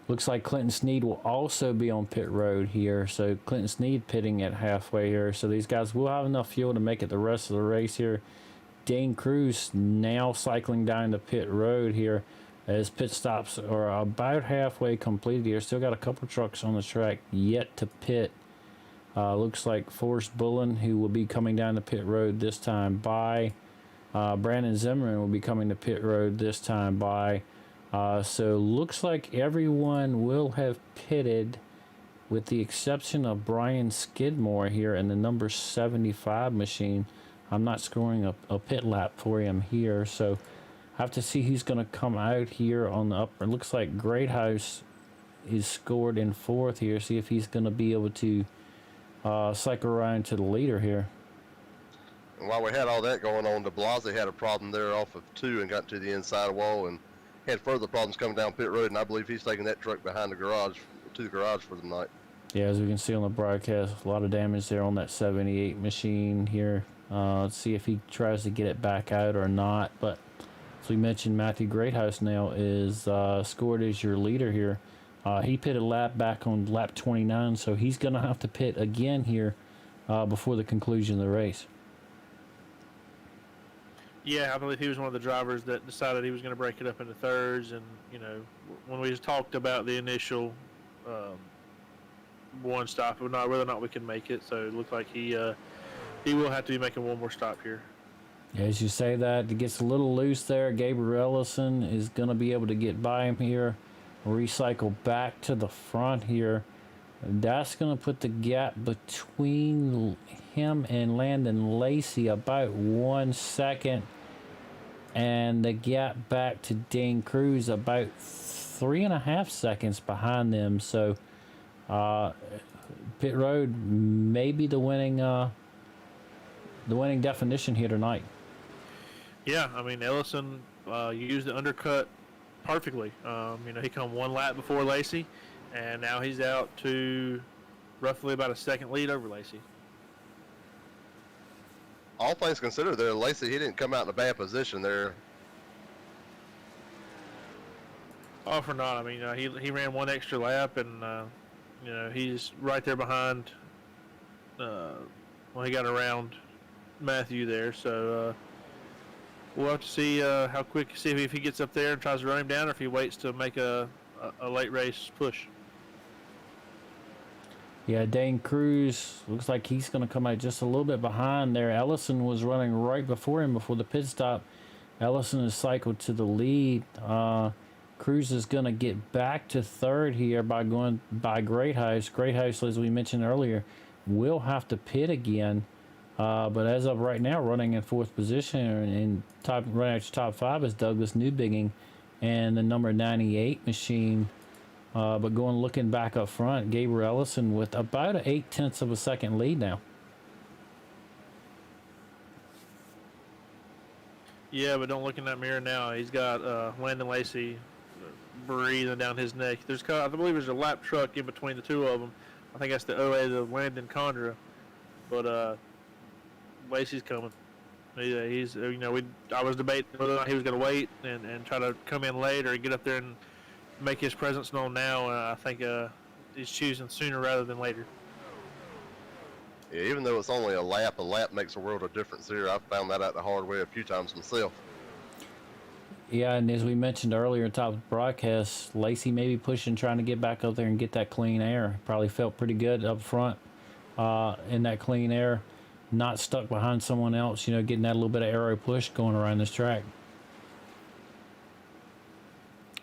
Looks like Clinton Sneed will also be on pit road here. So Clinton Sneed pitting at halfway here. So these guys will have enough fuel to make it the rest of the race here. Dane Cruz now cycling down the pit road here as pit stops are about halfway completed here. Still got a couple trucks on the track yet to pit. Looks like Forrest Bullen, who will be coming down the pit road this time by. Brandon Zimmerman will be coming to pit road this time by. So looks like everyone will have pitted with the exception of Brian Skidmore here in the number 75 machine. I'm not scoring a pit lap for him here, so I have to see who's going to come out here on the upper. It looks like Greathouse is scored in fourth here. See if he's going to be able to cycle around to the leader here. And while we had all that going on, DeBlasi had a problem there off of 2 and got to the inside wall and had further problems coming down pit road, and I believe he's taking that truck behind the garage to the garage for the night. Yeah, as we can see on the broadcast, a lot of damage there on that 78 machine here. Let's see if he tries to get it back out or not. But as we mentioned, Matthew Greathouse now is scored as your leader here. He pitted a lap back on lap 29, so he's going to have to pit again here before the conclusion of the race. Yeah, I believe he was one of the drivers that decided he was going to break it up into thirds. And, you know, when we talked about the initial one stop, whether or not we can make it, so it looked like he will have to be making one more stop here. As you say that, it gets a little loose there. Gabriel Ellison is going to be able to get by him here, recycle back to the front here. That's going to put the gap between him and Landon Lacey about 1 second. And the gap back to Dane Cruz about 3.5 seconds behind them. So pit road may be the winning definition here tonight. Yeah, I mean, Ellison used the undercut perfectly. You know, he come one lap before Lacey, and now he's out to roughly about a second lead over Lacey. All things considered there, Lacey, he didn't come out in a bad position there. Oh, for not. I mean, he ran one extra lap, and, you know, he's right there behind, he got around Matthew there. So we'll have to see how quick, see if he gets up there and tries to run him down, or if he waits to make a late race push. Yeah, Dane Cruz looks like he's going to come out just a little bit behind there. Ellison was running right before him before the pit stop. Ellison is cycled to the lead. Cruz is going to get back to third here by going by Greathouse. Greathouse, as we mentioned earlier, will have to pit again. But as of right now, running in fourth position and running out top 5 is Douglas Newbigging and the number 98 machine. But looking back up front, Gabriel Ellison with about an 0.8 of a second lead now. Yeah, but don't look in that mirror now. He's got Landon Lacey breathing down his neck. I believe there's a lap truck in between the two of them. I think that's the OA, the Landon Condra. But Lacey's coming. He's you know, I was debating whether or not he was going to wait and try to come in late or get up there and make his presence known now. I think he's choosing sooner rather than later. Yeah, even though it's only a lap makes a world of difference here. I've found that out the hard way a few times myself. Yeah, and as we mentioned earlier in top of the broadcast, Lacey may be pushing, trying to get back up there and get that clean air. Probably felt pretty good up front in that clean air. Not stuck behind someone else, you know, getting that little bit of aero push going around this track.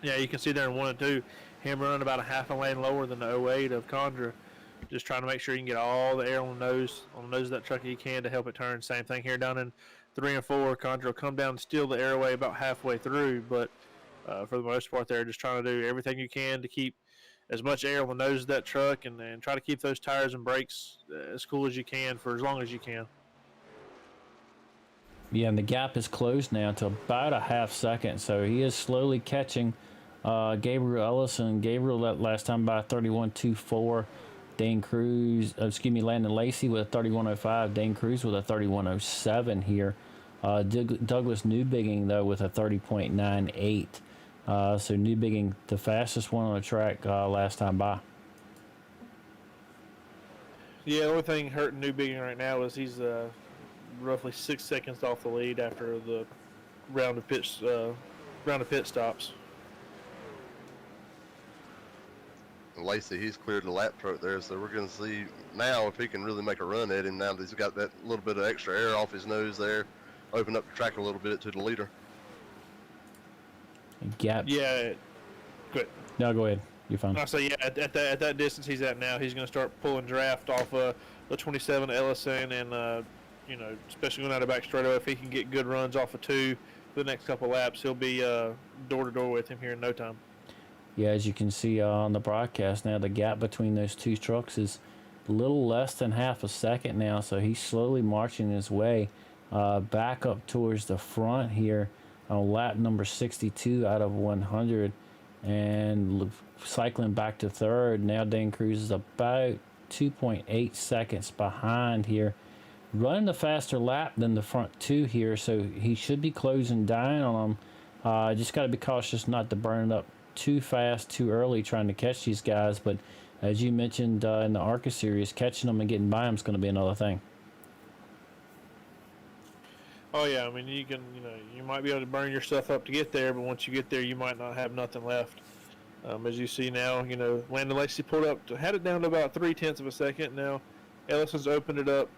Yeah, you can see there in 1 and 2, him running about a half a lane lower than the 08 of Condra, just trying to make sure you can get all the air on the nose of that truck you can to help it turn. Same thing here down in 3 and 4. Condra will come down and steal the airway about halfway through, but for the most part, they're just trying to do everything you can to keep as much air on the nose of that truck and try to keep those tires and brakes as cool as you can for as long as you can. Yeah, and the gap is closed now to about a half second, so he is slowly catching Gabriel Ellison. Gabriel last time by 31.24. Dane Cruz, Landon Lacey with a 31.05. Dane Cruz with a 31.07 here. Douglas Newbigging, though, with a 30.98. So Newbigging, the fastest one on the track last time by. Yeah, the only thing hurting Newbigging right now is he's roughly 6 seconds off the lead after the round of pit stops. Lacey, he's cleared the lap truck there, so we're going to see now if he can really make a run at him now that he's got that little bit of extra air off his nose there, open up the track a little bit to the leader. Gap. Yeah, good. No, go ahead. You're fine. I say, yeah, at that distance he's at now, he's going to start pulling draft off the 27 Ellison, and especially going out of back straightaway. If he can get good runs off of 2 for the next couple laps, he'll be door to door with him here in no time. Yeah, as you can see on the broadcast now, the gap between those two trucks is a little less than half a second now, so he's slowly marching his way back up towards the front here on lap number 62 out of 100, and cycling back to third. Now Dane Cruz is about 2.8 seconds behind here, running a faster lap than the front two here, so he should be closing down on them. Just got to be cautious not to burn it up too fast, too early, trying to catch these guys. But as you mentioned in the ARCA series, catching them and getting by them is going to be another thing. Oh yeah, I mean you might be able to burn yourself up to get there, but once you get there, you might not have nothing left. As you see now, Landon Lacey pulled up, had it down to about 0.3 of a second. Now Ellison's opened it up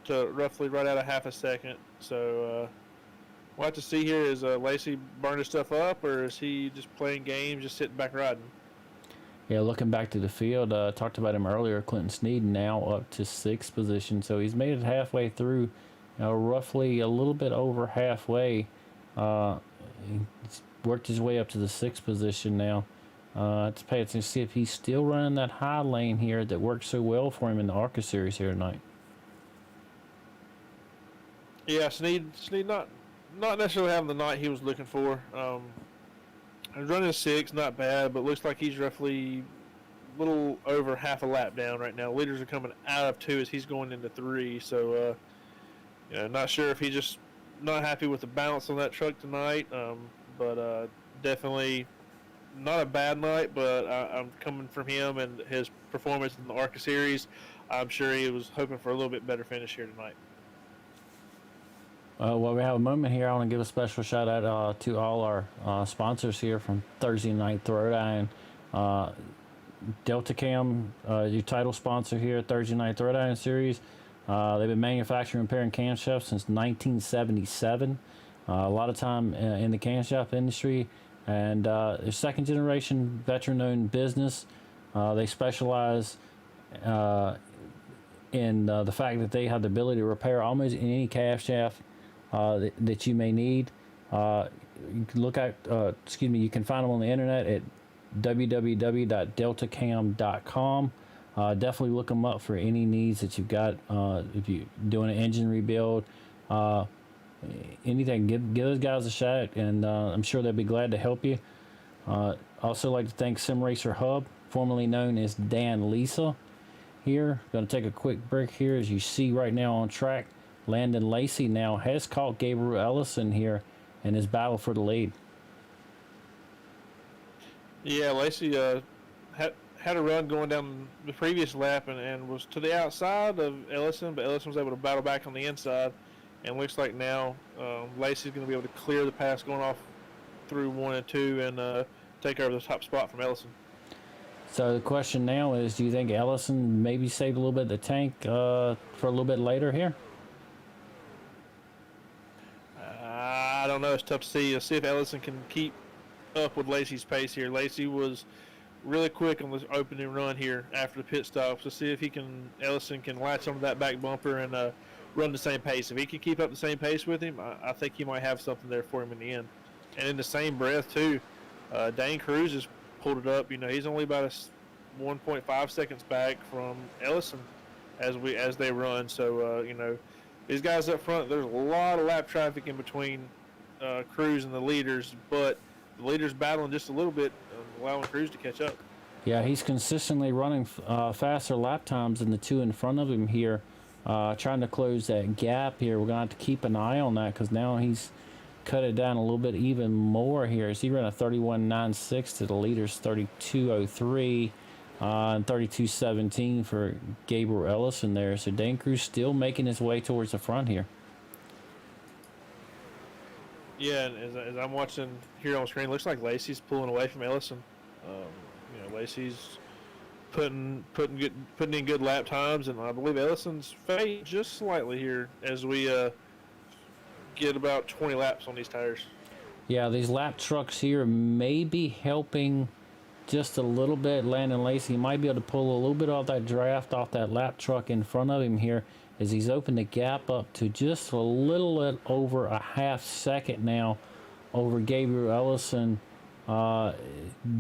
to roughly right out of half a second. So we'll have to see here, is Lacey burning stuff up, or is he just playing games, just sitting back riding? Yeah, looking back to the field, talked about him earlier, Clinton Sneed now up to 6th position, so he's made it halfway through, roughly a little bit over halfway. He's worked his way up to the 6th position now. To pay attention to see if he's still running that high lane here that worked so well for him in the ARCA series here tonight. Yeah, Sneed not necessarily having the night he was looking for. Running 6, not bad, but looks like he's roughly a little over half a lap down right now. Leaders are coming out of 2 as he's going into 3, so not sure if he's just not happy with the balance on that truck tonight, but definitely not a bad night, but I'm coming from him and his performance in the ARCA series. I'm sure he was hoping for a little bit better finish here tonight. While we have a moment here, I want to give a special shout out to all our sponsors here from Thursday Night Throwdown. Delta Cam, your title sponsor here, Thursday Night Throwdown series. They've been manufacturing and repairing camshafts since 1977. A lot of time in the camshaft industry, and they're second generation veteran owned business. They specialize in the fact that they have the ability to repair almost any camshaft that you may need. You can look at, you can find them on the internet at www.deltacam.com. Definitely look them up for any needs that you've got. If you're doing an engine rebuild, anything, give those guys a shot, and I'm sure they'll be glad to help you. Also like to thank Sim Racer Hub, formerly known as Dan Lisa. Here, going to take a quick break here. As you see right now on track, Landon Lacey now has caught Gabriel Ellison here in his battle for the lead. Yeah, Lacey had a run going down the previous lap and was to the outside of Ellison, but Ellison was able to battle back on the inside. And looks like now Lacey's going to be able to clear the pass going off through 1 and 2 and take over the top spot from Ellison. So the question now is, do you think Ellison maybe saved a little bit of the tank for a little bit later here? I don't know. It's tough to see. Let's see if Ellison can keep up with Lacey's pace here. Lacey was really quick on this opening run here after the pit stop. So see if Ellison can latch onto that back bumper and run the same pace. If he can keep up the same pace with him, I think he might have something there for him in the end. And in the same breath too, Dane Cruz has pulled it up. He's only about 1.5 seconds back from Ellison as they run. So these guys up front, there's a lot of lap traffic in between Cruz and the leaders, but the leaders battling just a little bit, allowing Cruz to catch up. Yeah, he's consistently running faster lap times than the two in front of him here, trying to close that gap here. We're going to have to keep an eye on that, because now he's cut it down a little bit even more here. So he ran a 31.96 to the leader's 32.03 and 32.17 for Gabriel Ellison there. So Dane Cruz still making his way towards the front here. Yeah, and as I'm watching here on screen, looks like Lacey's pulling away from Ellison. Lacey's putting in good lap times, and I believe Ellison's fading just slightly here as we get about 20 laps on these tires. Yeah, these lap trucks here may be helping just a little bit. Landon Lacey might be able to pull a little bit off that draft off that lap truck in front of him here as he's opened the gap up to just a little bit over a half second now over Gabriel Ellison.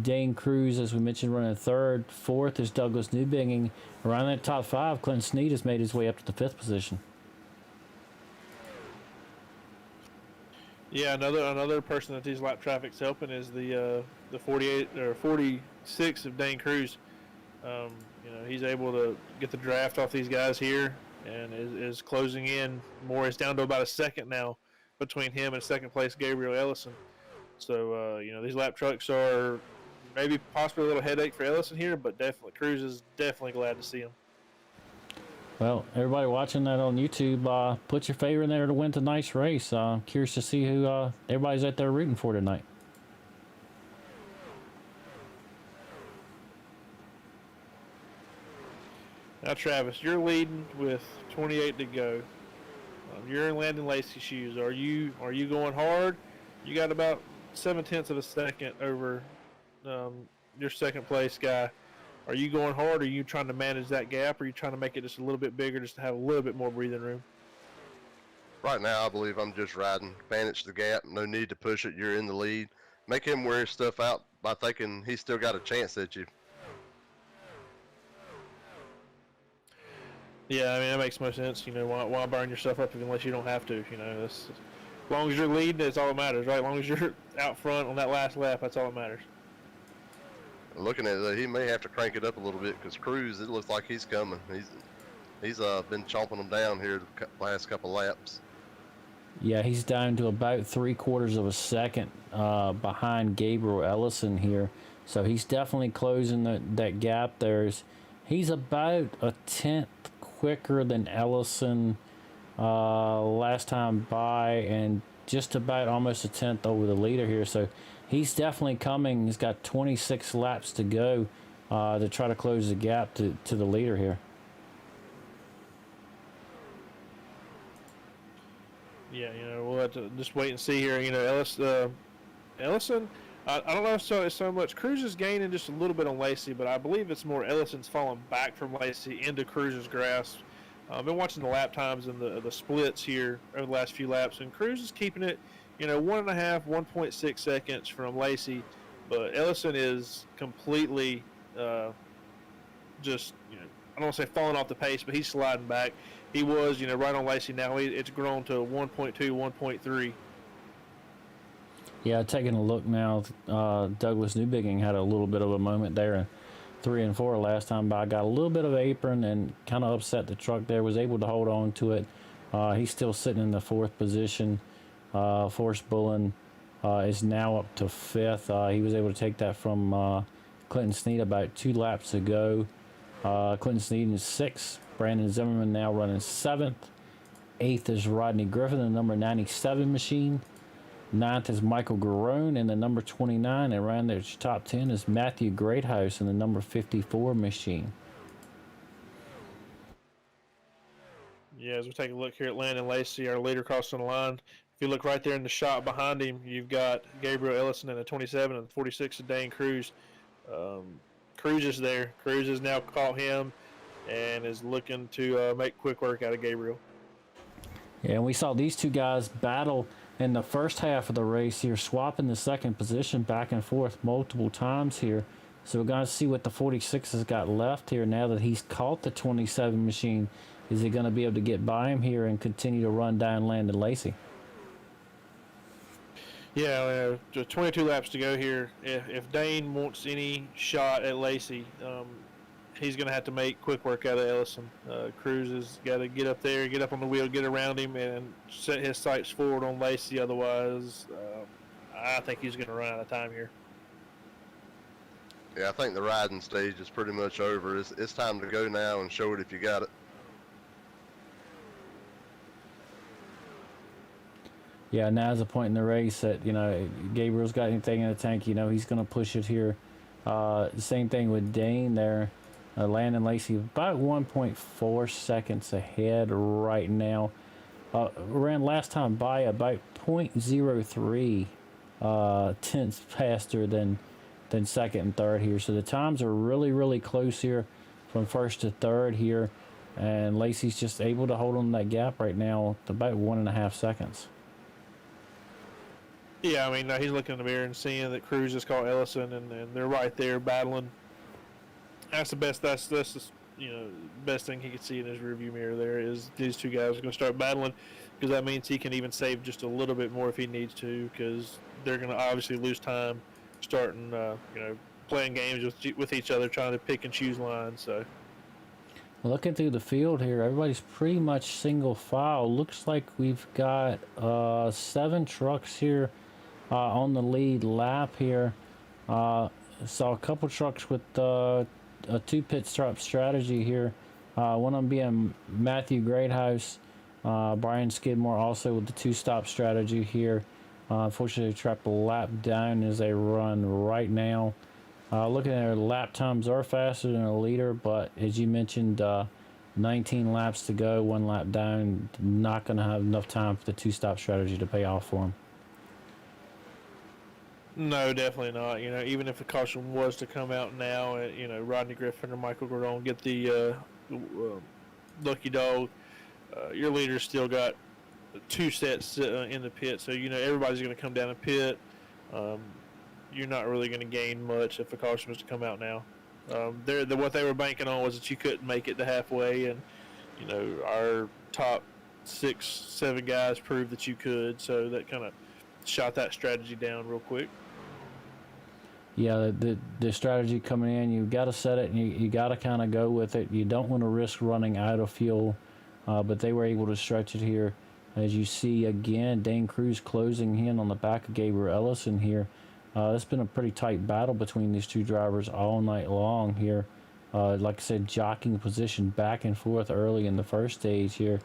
Dane Cruz, as we mentioned, running third. Fourth is Douglas Newbiging. Around that top five, Clinton Snead has made his way up to the fifth position. Yeah, another person that these lap traffic's helping is the 48 or 46 of Dane Cruz. He's able to get the draft off these guys here and is closing in more. It's down to about a second now between him and second place Gabriel Ellison. So these lap trucks are maybe possibly a little headache for Ellison here, but definitely Cruz is definitely glad to see him. Well, everybody watching that on YouTube, put your favor in there to win tonight's race. Curious to see who everybody's out there rooting for tonight. Now, Travis, you're leading with 28 to go. You're in Landon Lacey's shoes. Are you going hard? You got about 0.7 of a second over your second place guy. Are you going hard? Or are you trying to manage that gap? Or are you trying to make it just a little bit bigger just to have a little bit more breathing room? Right now, I believe I'm just riding. Manage the gap. No need to push it. You're in the lead. Make him wear his stuff out by thinking he's still got a chance at you. Yeah, I mean, that makes most sense. Why burn yourself up unless you don't have to? As long as you're leading, that's all that matters, right? As long as you're out front on that last lap, that's all that matters. Looking at it, he may have to crank it up a little bit because Cruz, it looks like he's coming. He's been chomping them down here the last couple laps. Yeah, he's down to about 3/4 of a second behind Gabriel Ellison here. So he's definitely closing that gap. He's about a tenth quicker than Ellison last time by, and just about almost a tenth over the leader here. So he's definitely coming. He's got 26 laps to go to try to close the gap to the leader here. Yeah, we'll have to just wait and see here. Ellison, I don't know if so much. Cruz is gaining just a little bit on Lacey, but I believe it's more Ellison's falling back from Lacey into Cruz's grasp. I've been watching the lap times and the splits here over the last few laps, and Cruz is keeping it, 1.5, 1.6 seconds from Lacey, but Ellison is completely just, I don't want to say falling off the pace, but he's sliding back. He was, right on Lacey. Now it's grown to 1.2, 1.3. Yeah, taking a look now, Douglas Newbiging had a little bit of a moment there in 3 and 4 last time by. Got a little bit of apron and kind of upset the truck there. Was able to hold on to it. He's still sitting in the 4th position. Forrest Bullen is now up to 5th. He was able to take that from Clinton Snead about 2 laps ago. Clinton Snead is 6th. Brandon Zimmerman now running 7th. 8th is Rodney Griffin, the number 97 machine. 9th is Michael Garone in the number 29. And around their top 10 is Matthew Greathouse in the number 54 machine. Yeah, as we take a look here at Landon Lacey, our leader crossing the line. If you look right there in the shot behind him, you've got Gabriel Ellison in the 27 and the 46 of Dane Cruz. Cruz is there. Cruz has now caught him and is looking to make quick work out of Gabriel. Yeah, and we saw these two guys battle in the first half of the race here, swapping the second position back and forth multiple times here. So we're going to see what the 46 has got left here now that he's caught the 27 machine. Is he going to be able to get by him here and continue to run down Landon Lacey? Yeah, just 22 laps to go here. If Dane wants any shot at Lacey, he's going to have to make quick work out of Ellison. Cruz has got to get up there, get up on the wheel, get around him, and set his sights forward on Lacey. Otherwise, I think he's going to run out of time here. Yeah, I think the riding stage is pretty much over. It's time to go now and show it if you got it. Yeah, now's the point in the race that, Gabriel's got anything in the tank, he's going to push it here. Same thing with Dane there. Landon Lacey about 1.4 seconds ahead right now. Ran last time by about 0.03 tenths faster than second and third here. So the times are really, really close here from first to third here. And Lacey's just able to hold on that gap right now to about 1.5 seconds. Yeah, I mean, he's looking in the mirror and seeing that Cruz just caught Ellison, and they're right there battling. That's the best. That's the best thing he could see in his rearview mirror. There is these two guys are going to start battling, because that means he can even save just a little bit more if he needs to, because they're going to obviously lose time starting, playing games with each other, trying to pick and choose lines. So. Looking through the field here, everybody's pretty much single file. Looks like we've got 7 trucks here on the lead lap here. Saw a couple trucks with a 2 pit stop strategy here. One of them being Matthew Greathouse, Brian Skidmore also with the 2 stop strategy here. Unfortunately, trapped a lap down as they run right now. Looking at their lap times are faster than a leader, but as you mentioned, 19 laps to go, 1 lap down. Not going to have enough time for the 2 stop strategy to pay off for them. No, definitely not. Even if the caution was to come out now, Rodney Griffin or Michael Gordon get the lucky dog, your leader's still got 2 sets in the pit, so everybody's going to come down and pit. You're not really going to gain much if the caution was to come out now. What they were banking on was that you couldn't make it to halfway, and our top 6, 7 guys proved that you could, so that kind of shot that strategy down real quick. Yeah, the strategy coming in, you got to set it and you got to kind of go with it. You don't want to risk running out of fuel, but they were able to stretch it here. As you see again, Dane Cruz closing in on the back of Gabriel Ellison here. It's been a pretty tight battle between these 2 drivers all night long here. Like I said, jockeying position back and forth early in the first stage here.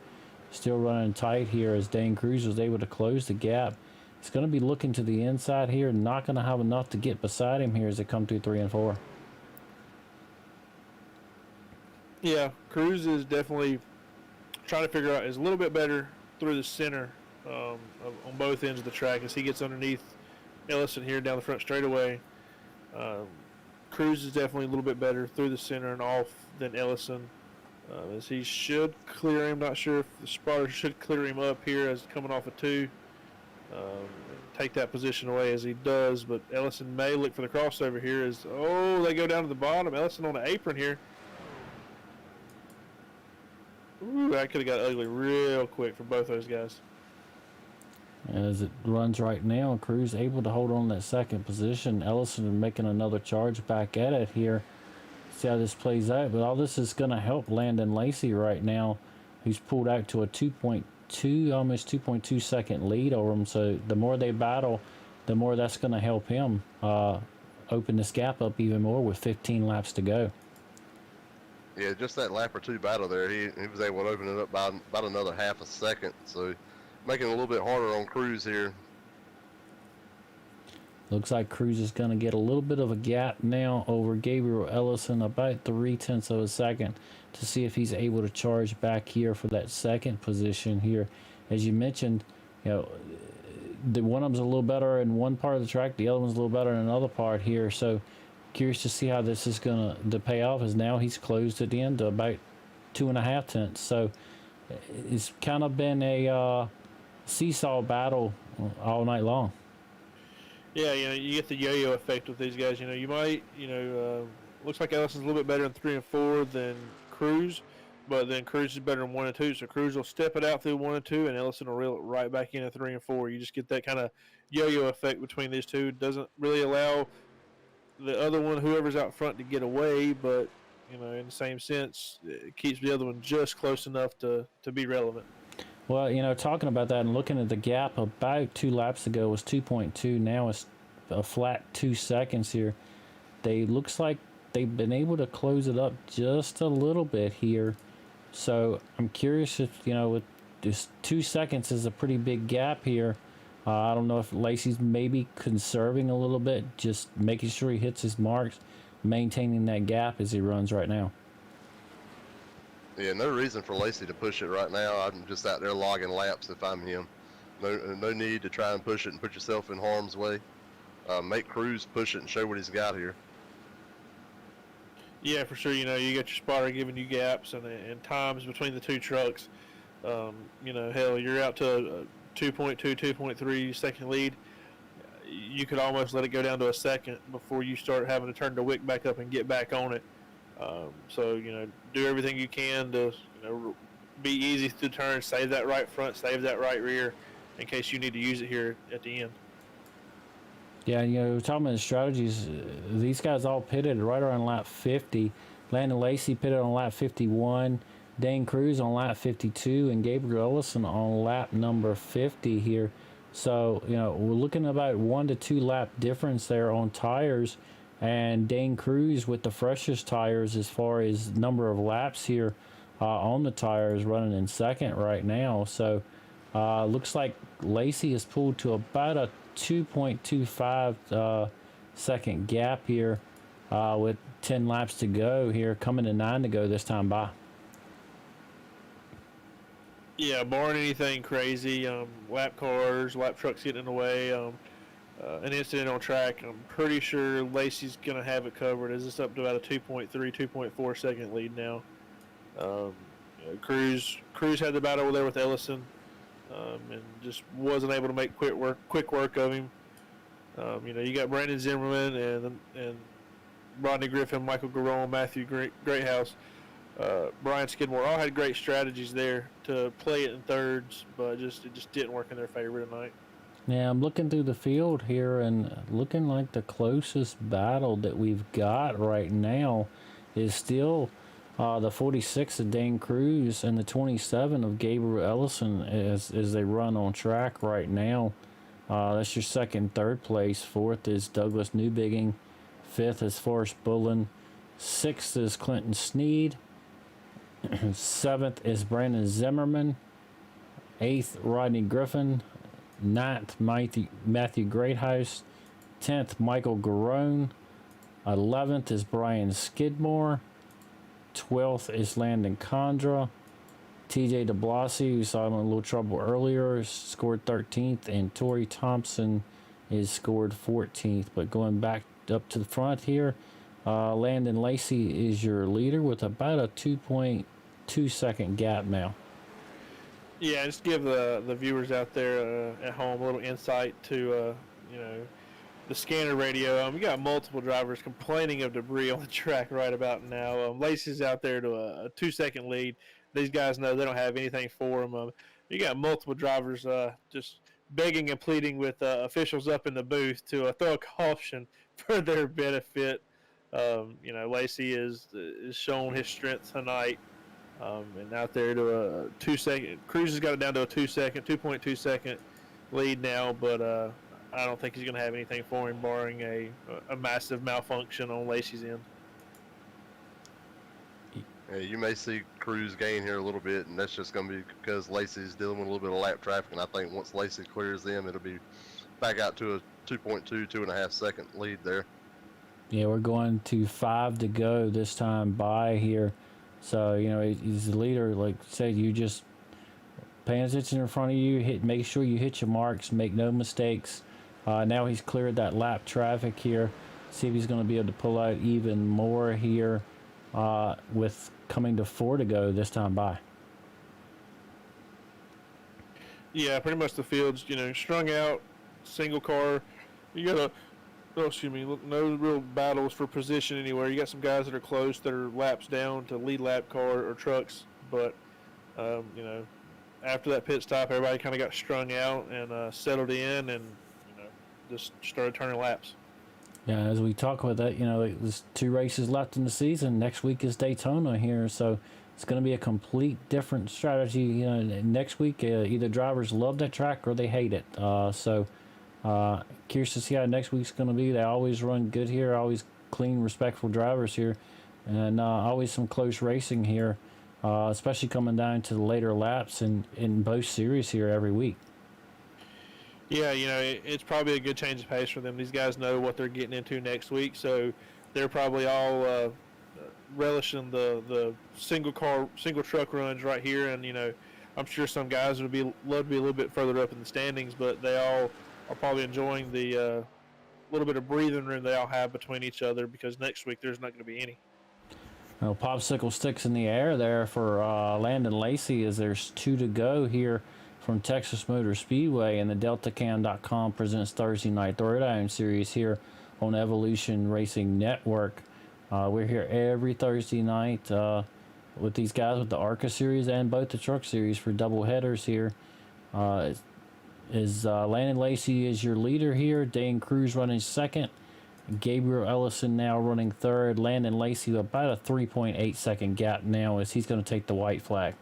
Still running tight here as Dane Cruz was able to close the gap. He's going to be looking to the inside here, not going to have enough to get beside him here as they come through 3 and 4. Yeah, Cruz is definitely trying to figure out is a little bit better through the center on both ends of the track as he gets underneath Ellison here down the front straightaway. Cruz is definitely a little bit better through the center and off than Ellison, as he should clear him. Not sure if the spotter should clear him up here as coming off a 2. Take that position away as he does, but Ellison may look for the crossover here as, they go down to the bottom. Ellison on the apron here. Ooh, that could have got ugly real quick for both those guys. As it runs right now, Cruz able to hold on that second position. Ellison making another charge back at it here. See how this plays out. But all this is going to help Landon Lacey right now, who's pulled out to a 2.2, almost 2.2 second lead over him. So the more they battle, the more that's going to help him open this gap up even more with 15 laps to go. Yeah, just that lap or 2 battle there, he was able to open it up by about another half a second. So making it a little bit harder on Cruz here. Looks like Cruz is going to get a little bit of a gap now over Gabriel Ellison, about 0.3 of a second, to see if he's able to charge back here for that second position here. As you mentioned, the one of them's a little better in one part of the track, the other one's a little better in another part here. So curious to see how this is going to pay off, as now he's closed at the end to about 2.5 tenths. So it's kind of been a seesaw battle all night long. Yeah, you get the yo-yo effect with these guys. You might, looks like Ellison's a little bit better in 3 and 4 than Cruz, but then Cruz is better in 1 and 2. So Cruz will step it out through 1 and 2, and Ellison will reel it right back in at 3 and 4. You just get that kind of yo-yo effect between these two. It doesn't really allow the other one, whoever's out front, to get away, but in the same sense, it keeps the other one just close enough to be relevant. Well, talking about that and looking at the gap, about 2 laps ago was 2.2. Now it's a flat 2 seconds here. Looks like they've been able to close it up just a little bit here. So I'm curious if, with this 2 seconds is a pretty big gap here. I don't know if Lacey's maybe conserving a little bit, just making sure he hits his marks, maintaining that gap as he runs right now. Yeah, no reason for Lacey to push it right now. I'm just out there logging laps if I'm him. No need to try and push it and put yourself in harm's way. Make Cruz push it and show what he's got here. Yeah, for sure. You got your spotter giving you gaps and times between the two trucks. Hell, you're out to a 2.2, 2.3 second lead. You could almost let it go down to a second before you start having to turn the wick back up and get back on it. So, do everything you can to, be easy through the turn, save that right front, save that right rear in case you need to use it here at the end. Yeah, talking about the strategies, these guys all pitted right around lap 50. Landon Lacey pitted on lap 51, Dane Cruz on lap 52, and Gabriel Ellison on lap number 50 here. So, we're looking at about 1 to 2 lap difference there on tires, and Dane Cruz with the freshest tires as far as number of laps here on the tires, running in second right now. So, looks like Lacey has pulled to about a 2.25 second gap here with 10 laps to go here, coming to 9 to go this time by. Yeah, barring anything crazy, lap cars, lap trucks getting in the way, an incident on track, I'm pretty sure Lacey's going to have it covered, as it's up to about a 2.3, 2.4 second lead now. Cruz had the battle there with Ellison. And just wasn't able to make quick work of him. You got Brandon Zimmerman and Rodney Griffin, Michael Garone, Matthew Greathouse, Brian Skidmore all had great strategies there to play it in thirds, but it just didn't work in their favor tonight. Yeah, I'm looking through the field here and looking like the closest battle that we've got right now is still the 46 of Dane Cruz and the 27 of Gabriel Ellison as they run on track right now. That's your second, third place. Fourth is Douglas Newbigging. Fifth is Forrest Bullen. Sixth is Clinton Sneed. Seventh is Brandon Zimmerman. Eighth, Rodney Griffin. Ninth, Matthew Greathouse. 10th, Michael Garone. 11th is Brian Skidmore. 12th is Landon Condra. TJ DeBlasi, who saw him in a little trouble earlier, scored 13th, and Torrey Thompson is scored 14th. But going back up to the front here, Landon Lacey is your leader with about a 2.2 second gap now. Yeah, just give the viewers out there at home a little insight to the scanner radio. We got multiple drivers complaining of debris on the track right about now. Lacey's out there to a 2 second lead. These guys know they don't have anything for them. You got multiple drivers just begging and pleading with officials up in the booth to throw a caution for their benefit. Lacey is shown his strength tonight, and out there to a 2 second. Cruz has got it down to a 2.2 second lead now, but I don't think he's going to have anything for him, barring a massive malfunction on Lacey's end. Yeah, you may see Cruz gain here a little bit, and that's just going to be because Lacey's dealing with a little bit of lap traffic, and I think once Lacey clears them, it'll be back out to a 2.2, 2.5 second lead there. Yeah, we're going to 5 to go this time by here. So, he's the leader. Like I said, you just paying attention in front of you, make sure you hit your marks, make no mistakes. Now he's cleared that lap traffic here. See if he's going to be able to pull out even more here with coming to 4 to go this time by. Yeah, pretty much the field's, strung out, single car. You got no real battles for position anywhere. You got some guys that are close that are laps down to lead lap car or trucks, but, after that pit stop, everybody kind of got strung out and settled in and, just started turning laps. Yeah, as we talk about that, there's 2 races left in the season. Next week is Daytona here, so it's going to be a complete different strategy. Next week, either drivers love that track or they hate it. Curious to see how next week's going to be. They always run good here, always clean, respectful drivers here, and always some close racing here, especially coming down to the later laps in both series here every week. Yeah, it's probably a good change of pace for them. These guys know what they're getting into next week, so they're probably all relishing the single truck runs right here. And I'm sure some guys would love to be a little bit further up in the standings, but they all are probably enjoying the little bit of breathing room they all have between each other, because next week there's not going to be any. Well, popsicle sticks in the air there for Landon Lacey as there's 2 to go here from Texas Motor Speedway, and the DeltaCam.com presents Thursday Night Throwdown series here on Evolution Racing Network. We're here every Thursday night with these guys with the ARCA series and both the truck series for double headers here. Landon Lacey is your leader here. Dane Cruz running second. Gabriel Ellison now running third. Landon Lacey with about a 3.8 second gap now as he's going to take the white flag.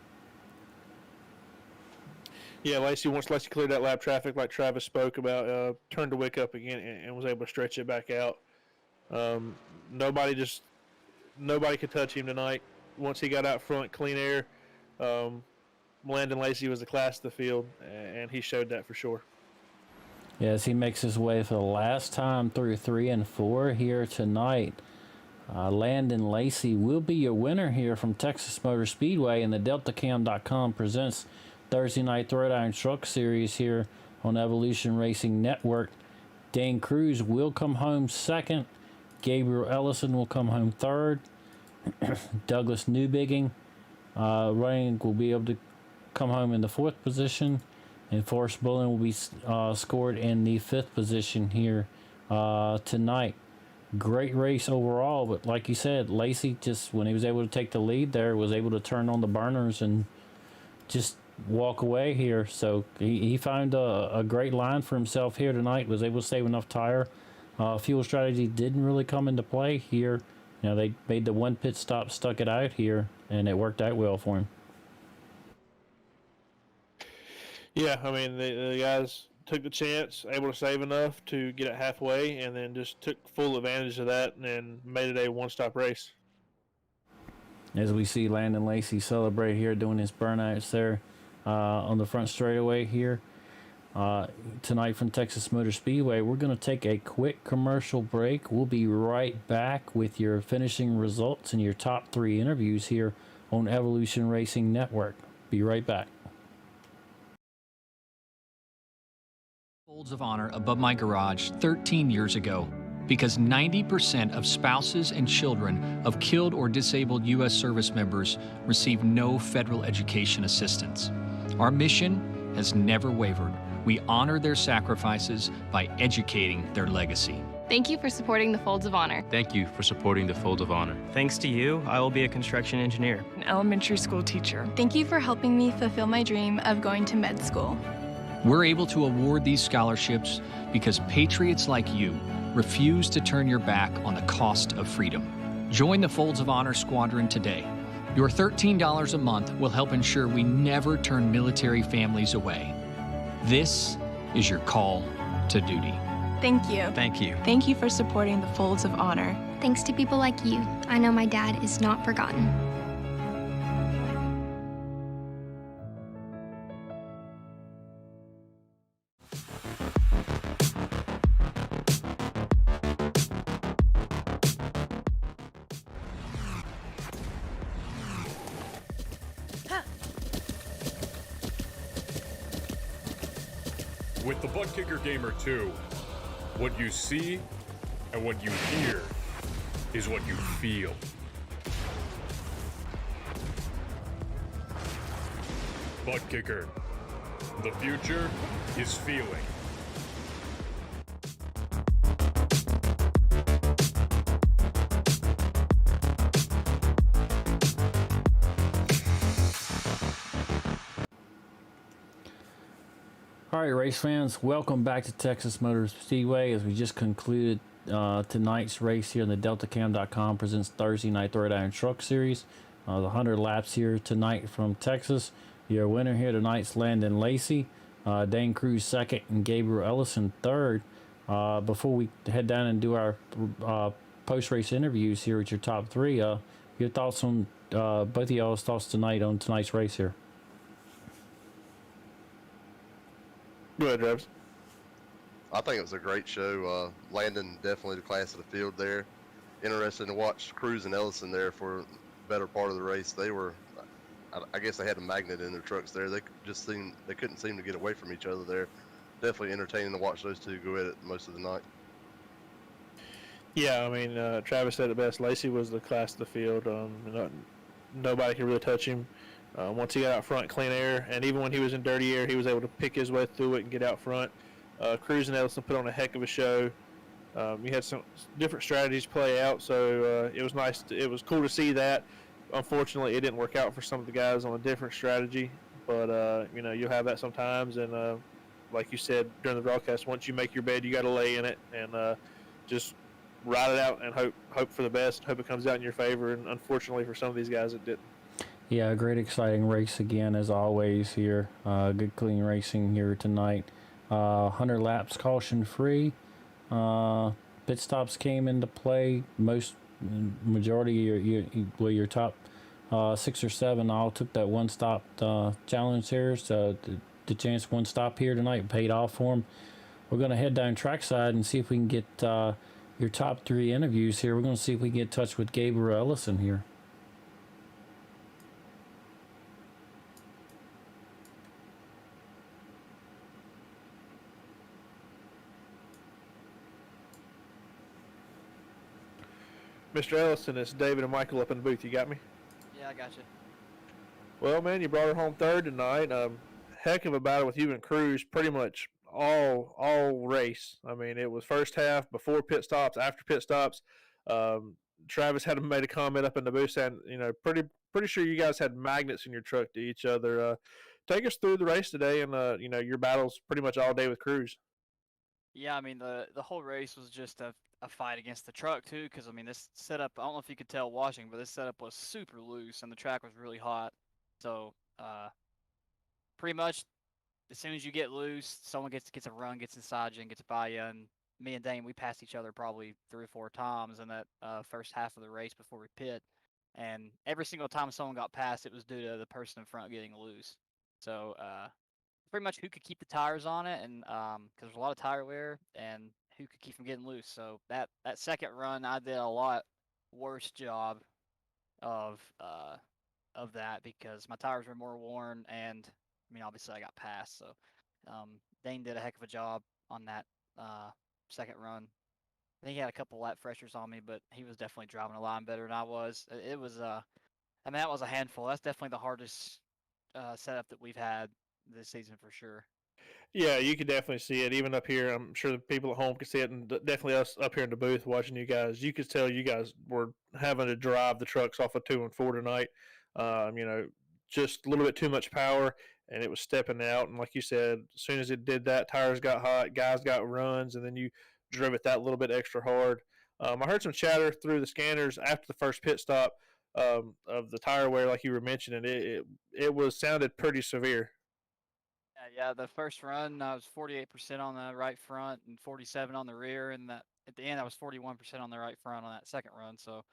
Yeah, once Lacey cleared that lap traffic like Travis spoke about, turned the wick up again and was able to stretch it back out. Nobody could touch him tonight. Once he got out front, clean air. Landon Lacey was the class of the field, and he showed that for sure. As he makes his way for the last time through 3 and 4 here tonight, Landon Lacey will be your winner here from Texas Motor Speedway, and the DeltaCam.com presents Thursday Night Throwdown Truck Series here on Evolution Racing Network. Dane Cruz will come home second. Gabriel Ellison will come home third. Douglas Newbigging running will be able to come home in the 4th position. And Forrest Bullen will be scored in the 5th position here tonight. Great race overall, but like you said, Lacey just, when he was able to take the lead there, was able to turn on the burners and just walk away here. So he found a great line for himself here tonight, was able to save enough tire. Fuel strategy didn't really come into play here. They made the 1 pit stop, stuck it out here, and it worked out well for him. Yeah, I mean, the guys took the chance, able to save enough to get it halfway, and then just took full advantage of that and made it a one-stop race. As we see Landon Lacey celebrate here, doing his burnouts there on the front straightaway here. Tonight from Texas Motor Speedway, we're going to take a quick commercial break. We'll be right back with your finishing results and your top 3 interviews here on Evolution Racing Network. Be right back. Folds of honor above my garage 13 years ago because 90% of spouses and children of killed or disabled U.S. service members receive no federal education assistance. Our mission has never wavered. We honor their sacrifices by educating their legacy. Thank you for supporting the Folds of Honor. Thank you for supporting the Fold of Honor. Thanks to you, I will be a construction engineer. An elementary school teacher. Thank you for helping me fulfill my dream of going to med school. We're able to award these scholarships because patriots like you refuse to turn your back on the cost of freedom. Join the Folds of Honor Squadron today. Your $13 a month will help ensure we never turn military families away. This is your call to duty. Thank you. Thank you. Thank you for supporting the Folds of Honor. Thanks to people like you, I know my dad is not forgotten. With the Butt Kicker Gamer 2, what you see and what you hear is what you feel. Butt Kicker. The future is feeling. All right, race fans, welcome back to Texas Motor Speedway as we just concluded tonight's race here in the DeltaCam.com presents Thursday Night Throwdown Truck Series. The 100 laps here tonight from Texas. Your winner here tonight's Landon Lacey, Dane Cruz second, and Gabriel Ellison third. Before we head down and do our post-race interviews here with your top three, your thoughts on both of y'all's thoughts tonight on tonight's race here? Go ahead, Travis. I think it was a great show. Landon definitely the class of the field there. Interesting to watch Cruz and Ellison there for the better part of the race. They were, I guess they had a magnet in their trucks there. They couldn't seem to get away from each other there. Definitely entertaining to watch those two go at it most of the night. Yeah, I mean, Travis said it best. Lacey was the class of the field. Nobody could really touch him. Once he got out front, clean air, and even when he was in dirty air, he was able to pick his way through it and get out front. Cruz and Ellison put on a heck of a show. You had some different strategies play out, so it was nice. It was cool to see that. Unfortunately, it didn't work out for some of the guys on a different strategy, but you'll have that sometimes. And like you said during the broadcast, once you make your bed, you got to lay in it and just ride it out and hope for the best. Hope it comes out in your favor. And unfortunately, for some of these guys, it didn't. Yeah, great, exciting race again as always here. Good, clean racing here tonight. 100 laps caution free. Pit stops came into play. Majority of your top 6 or 7 all took that one stop challenge here. So the chance one stop here tonight paid off for them. We're going to head down trackside and see if we can get your top 3 interviews here. We're going to see if we can get in touch with Gabriel Ellison here. Mr. Ellison, it's David and Michael up in the booth. You got me? Yeah, I got you. Well, man, you brought her home third tonight. Heck of a battle with you and Cruz, pretty much all race. I mean, it was first half, before pit stops, after pit stops. Travis had made a comment up in the booth saying, pretty sure you guys had magnets in your truck to each other. Take us through the race today, and your battles pretty much all day with Cruz. Yeah, I mean the whole race was just a fight against the truck too, because I mean this setup, I don't know if you could tell watching, but this setup was super loose and the track was really hot. So pretty much as soon as you get loose, someone gets a run, gets inside you and gets by you. And me and Dane, we passed each other probably 3 or 4 times in that first half of the race before we pit. And every single time someone got past, it was due to the person in front getting loose. So pretty much who could keep the tires on it, and because there's a lot of tire wear, and who could keep from getting loose. So that second run, I did a lot worse job of that because my tires were more worn, and I mean obviously I got past. So Dane did a heck of a job on that second run. I think he had a couple lap freshers on me, but he was definitely driving a line better than I was. It was I mean that was a handful. That's definitely the hardest setup that we've had this season for sure. Yeah, you could definitely see it. Even up here, I'm sure the people at home could see it, and definitely us up here in the booth watching you guys. You could tell you guys were having to drive the trucks off of 2 and 4 tonight. Just a little bit too much power, and it was stepping out. And like you said, as soon as it did that, tires got hot, guys got runs, and then you drove it that little bit extra hard. I heard some chatter through the scanners after the first pit stop of the tire wear, like you were mentioning. It was sounded pretty severe. Yeah, the first run I was 48% on the right front and 47 on the rear, and that at the end I was 41% on the right front on that second run. So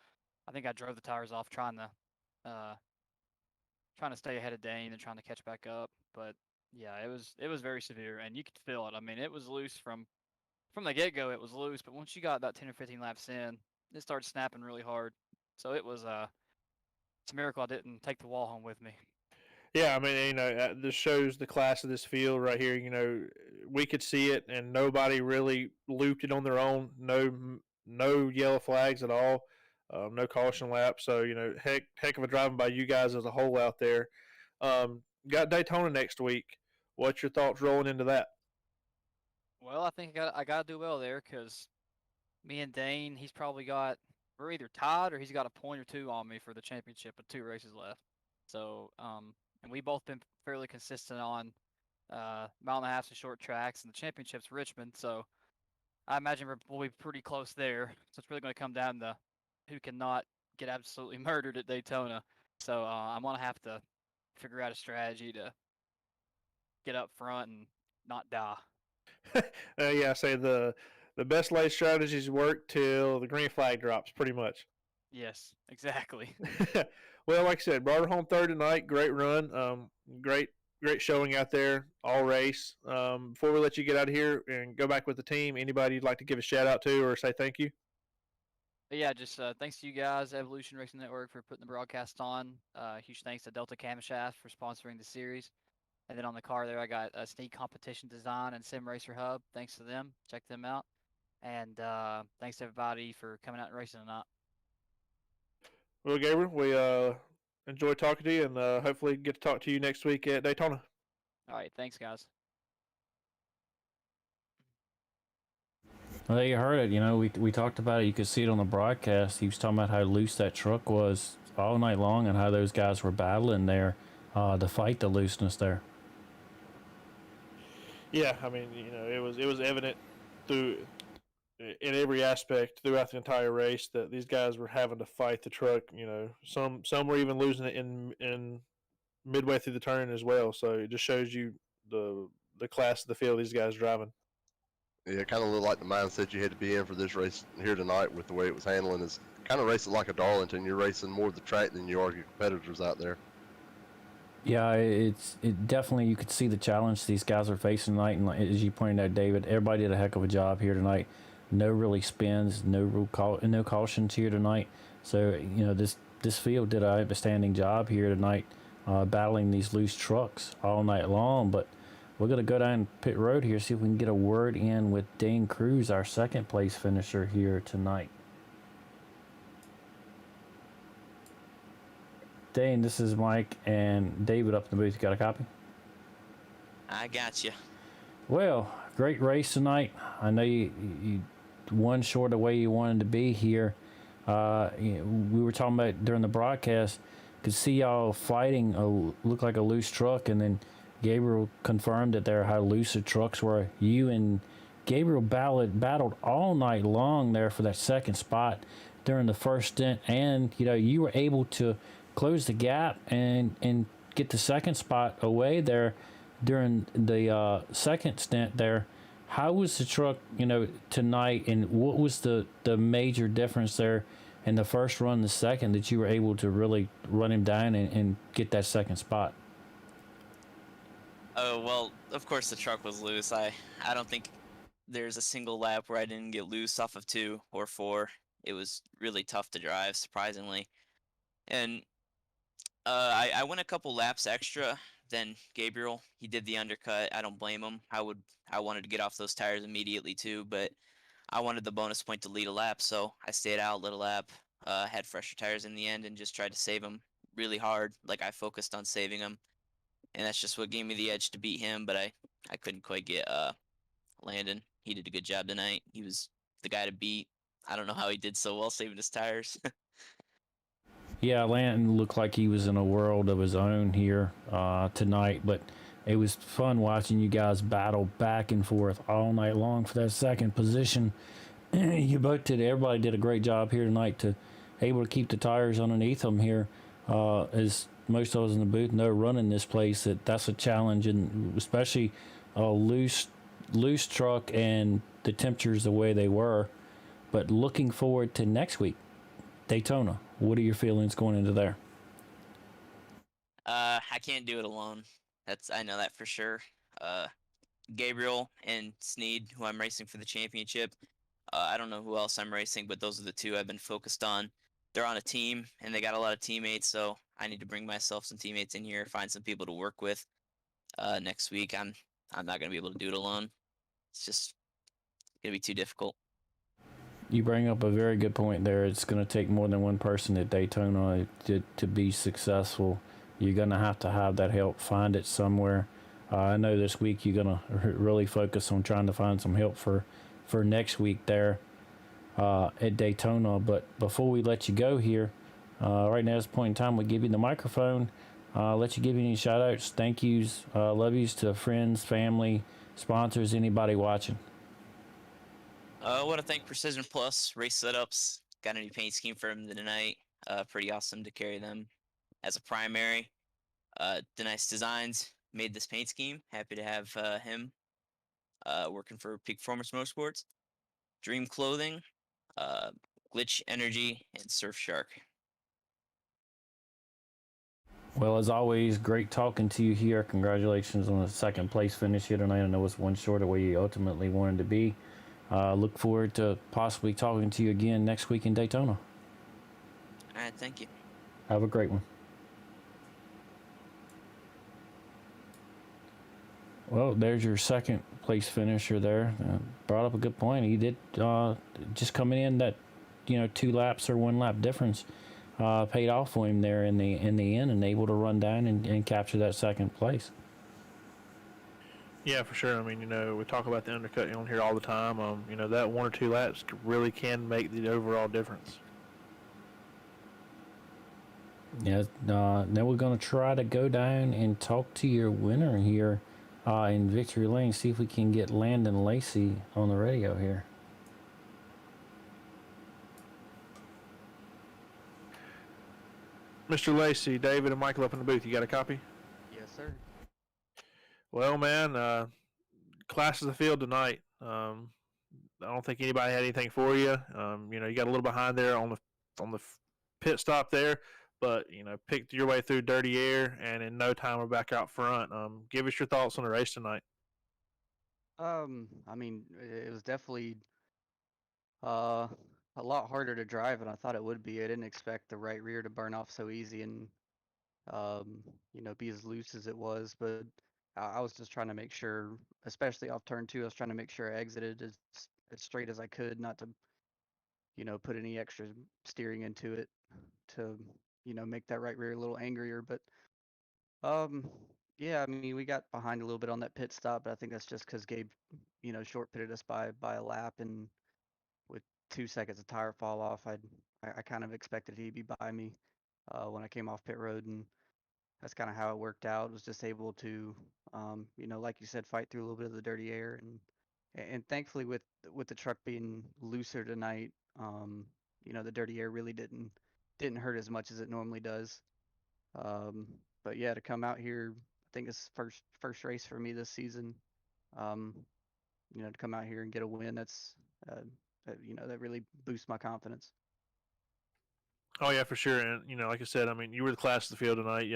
I think I drove the tires off trying to stay ahead of Dane and trying to catch back up. But yeah, it was very severe, and you could feel it. I mean, it was loose from the get-go. It was loose, but once you got about 10 or 15 laps in, it started snapping really hard. So it was it's a miracle I didn't take the wall home with me. Yeah, I mean, this shows the class of this field right here. We could see it, and nobody really looped it on their own. No yellow flags at all. No caution lap. So heck of a driving by you guys as a whole out there. Got Daytona next week. What's your thoughts rolling into that? Well, I think I got to do well there because me and Dane, we're either tied or he's got a point or 2 on me for the championship with 2 races left. So, and we both been fairly consistent on mile and a half and short tracks, and the championship's Richmond. So, I imagine we'll be pretty close there. So it's really going to come down to who cannot get absolutely murdered at Daytona. So I'm going to have to figure out a strategy to get up front and not die. Yeah, I say the best laid strategies work till the green flag drops, pretty much. Yes, exactly. Well, like I said, brought her home third tonight. Great run. Great showing out there, all race. Before we let you get out of here and go back with the team, anybody you'd like to give a shout out to or say thank you? But yeah, just thanks to you guys, Evolution Racing Network, for putting the broadcast on. Huge thanks to Delta Camshaft for sponsoring the series. And then on the car there, I got Sneak Competition Design and Sim Racer Hub. Thanks to them. Check them out. And thanks to everybody for coming out and racing tonight. Well, Gabriel, we enjoyed talking to you, and hopefully get to talk to you next week at Daytona. All right, thanks, guys. Well, there you heard it. You know, we talked about it. You could see it on the broadcast. He was talking about how loose that truck was all night long and how those guys were battling there to fight the looseness there. Yeah, I mean, it was evident through in every aspect throughout the entire race that these guys were having to fight the truck. Some were even losing it in midway through the turn as well. So it just shows you the class of the field these guys driving. Yeah, it kind of looked like the mindset you had to be in for this race here tonight with the way it was handling is kind of racing like a Darlington. You're racing more the track than you are your competitors out there. Yeah, it definitely, you could see the challenge these guys are facing tonight, and as you pointed out, David, everybody did a heck of a job here tonight. No really spins, no cautions here tonight. So this field did an outstanding job here tonight, battling these loose trucks all night long. But we're gonna go down pit road here, see if we can get a word in with Dane Cruz, our second place finisher here tonight. Dane, this is Mike and David up in the booth. You got a copy? I got you. Well, great race tonight. I know you won short of where you wanted to be here. We were talking about during the broadcast, could see y'all fighting look like a loose truck, and then Gabriel confirmed that there how loose the trucks were. You and Gabriel battled all night long there for that second spot during the first stint, and you were able to close the gap and get the second spot away there during the second stint there. How was the truck, tonight, and what was the major difference there in the first run and the second that you were able to really run him down and get that second spot? Oh, well, of course the truck was loose. I don't think there's a single lap where I didn't get loose off of 2 or 4. It was really tough to drive, surprisingly. And I went a couple laps extra than Gabriel. He did the undercut. I don't blame him. I wanted to get off those tires immediately too, but I wanted the bonus point to lead a lap, so I stayed out, lit a lap, had fresher tires in the end, and just tried to save him really hard. Like, I focused on saving him, and that's just what gave me the edge to beat him, but I couldn't quite get Landon. He did a good job tonight. He was the guy to beat. I don't know how he did so well saving his tires. Yeah, Landon looked like he was in a world of his own here tonight, but it was fun watching you guys battle back and forth all night long for that second position. Everybody did a great job here tonight to able to keep the tires underneath them here. As most of us in the booth know, running this place, that's a challenge, and especially a loose truck and the temperatures the way they were. But looking forward to next week, Daytona. What are your feelings going into there? I can't do it alone. I know that for sure. Gabriel and Sneed, who I'm racing for the championship. I don't know who else I'm racing, but those are the two I've been focused on. They're on a team, and they got a lot of teammates, so I need to bring myself some teammates in here, find some people to work with. Next week, I'm not going to be able to do it alone. It's just going to be too difficult. You bring up a very good point there. It's going to take more than one person at Daytona to be successful. You're going to have that help, find it somewhere. I know this week you're going to really focus on trying to find some help for next week there at Daytona. But before we let you go here, right now at this point in time, we give you the microphone, let you give you any shout outs, thank yous, love yous to friends, family, sponsors, anybody watching. I want to thank Precision Plus Race Setups. Got a new paint scheme for him tonight. Pretty awesome to carry them as a primary. The Nice Designs made this paint scheme. Happy to have him working for Peak Performance Motorsports. Dream Clothing, Glitch Energy, and Surfshark. Well, as always, great talking to you here. Congratulations on the second place finish here tonight. I know it's one short of where you ultimately wanted to be. Look forward to possibly talking to you again next week in Daytona. All right, thank you. Have a great one. Well, there's your second place finisher there. Brought up a good point. He did just coming in that 2 laps or 1 lap difference paid off for him there in the end, and able to run down and capture that second place. Yeah, for sure. I mean, we talk about the undercut on here all the time. That 1 or 2 laps really can make the overall difference. Yeah. Then we're going to try to go down and talk to your winner here in Victory Lane. See if we can get Landon Lacey on the radio here. Mr. Lacey, David, and Michael up in the booth. You got a copy? Yes, sir. Well, man, class of the field tonight. I don't think anybody had anything for you. You got a little behind there on the pit stop there, but picked your way through dirty air, and in no time we're back out front. Give us your thoughts on the race tonight. I mean, it was definitely a lot harder to drive than I thought it would be. I didn't expect the right rear to burn off so easy and be as loose as it was. But I was just trying to make sure, especially off turn 2, I was trying to make sure I exited as straight as I could, not to put any extra steering into it to make that right rear a little angrier. But yeah, I mean, we got behind a little bit on that pit stop, but I think that's just because Gabe short pitted us by a lap, and with 2 seconds of tire fall off, I kind of expected he'd be by me when I came off pit road, and that's kind of how it worked out. Was just able to, like you said, fight through a little bit of the dirty air, and thankfully with the truck being looser tonight, the dirty air really didn't hurt as much as it normally does. But yeah, to come out here, I think it's first race for me this season. To come out here and get a win, that's that really boosts my confidence. Oh yeah, for sure. And like I said, I mean, you were the class of the field tonight.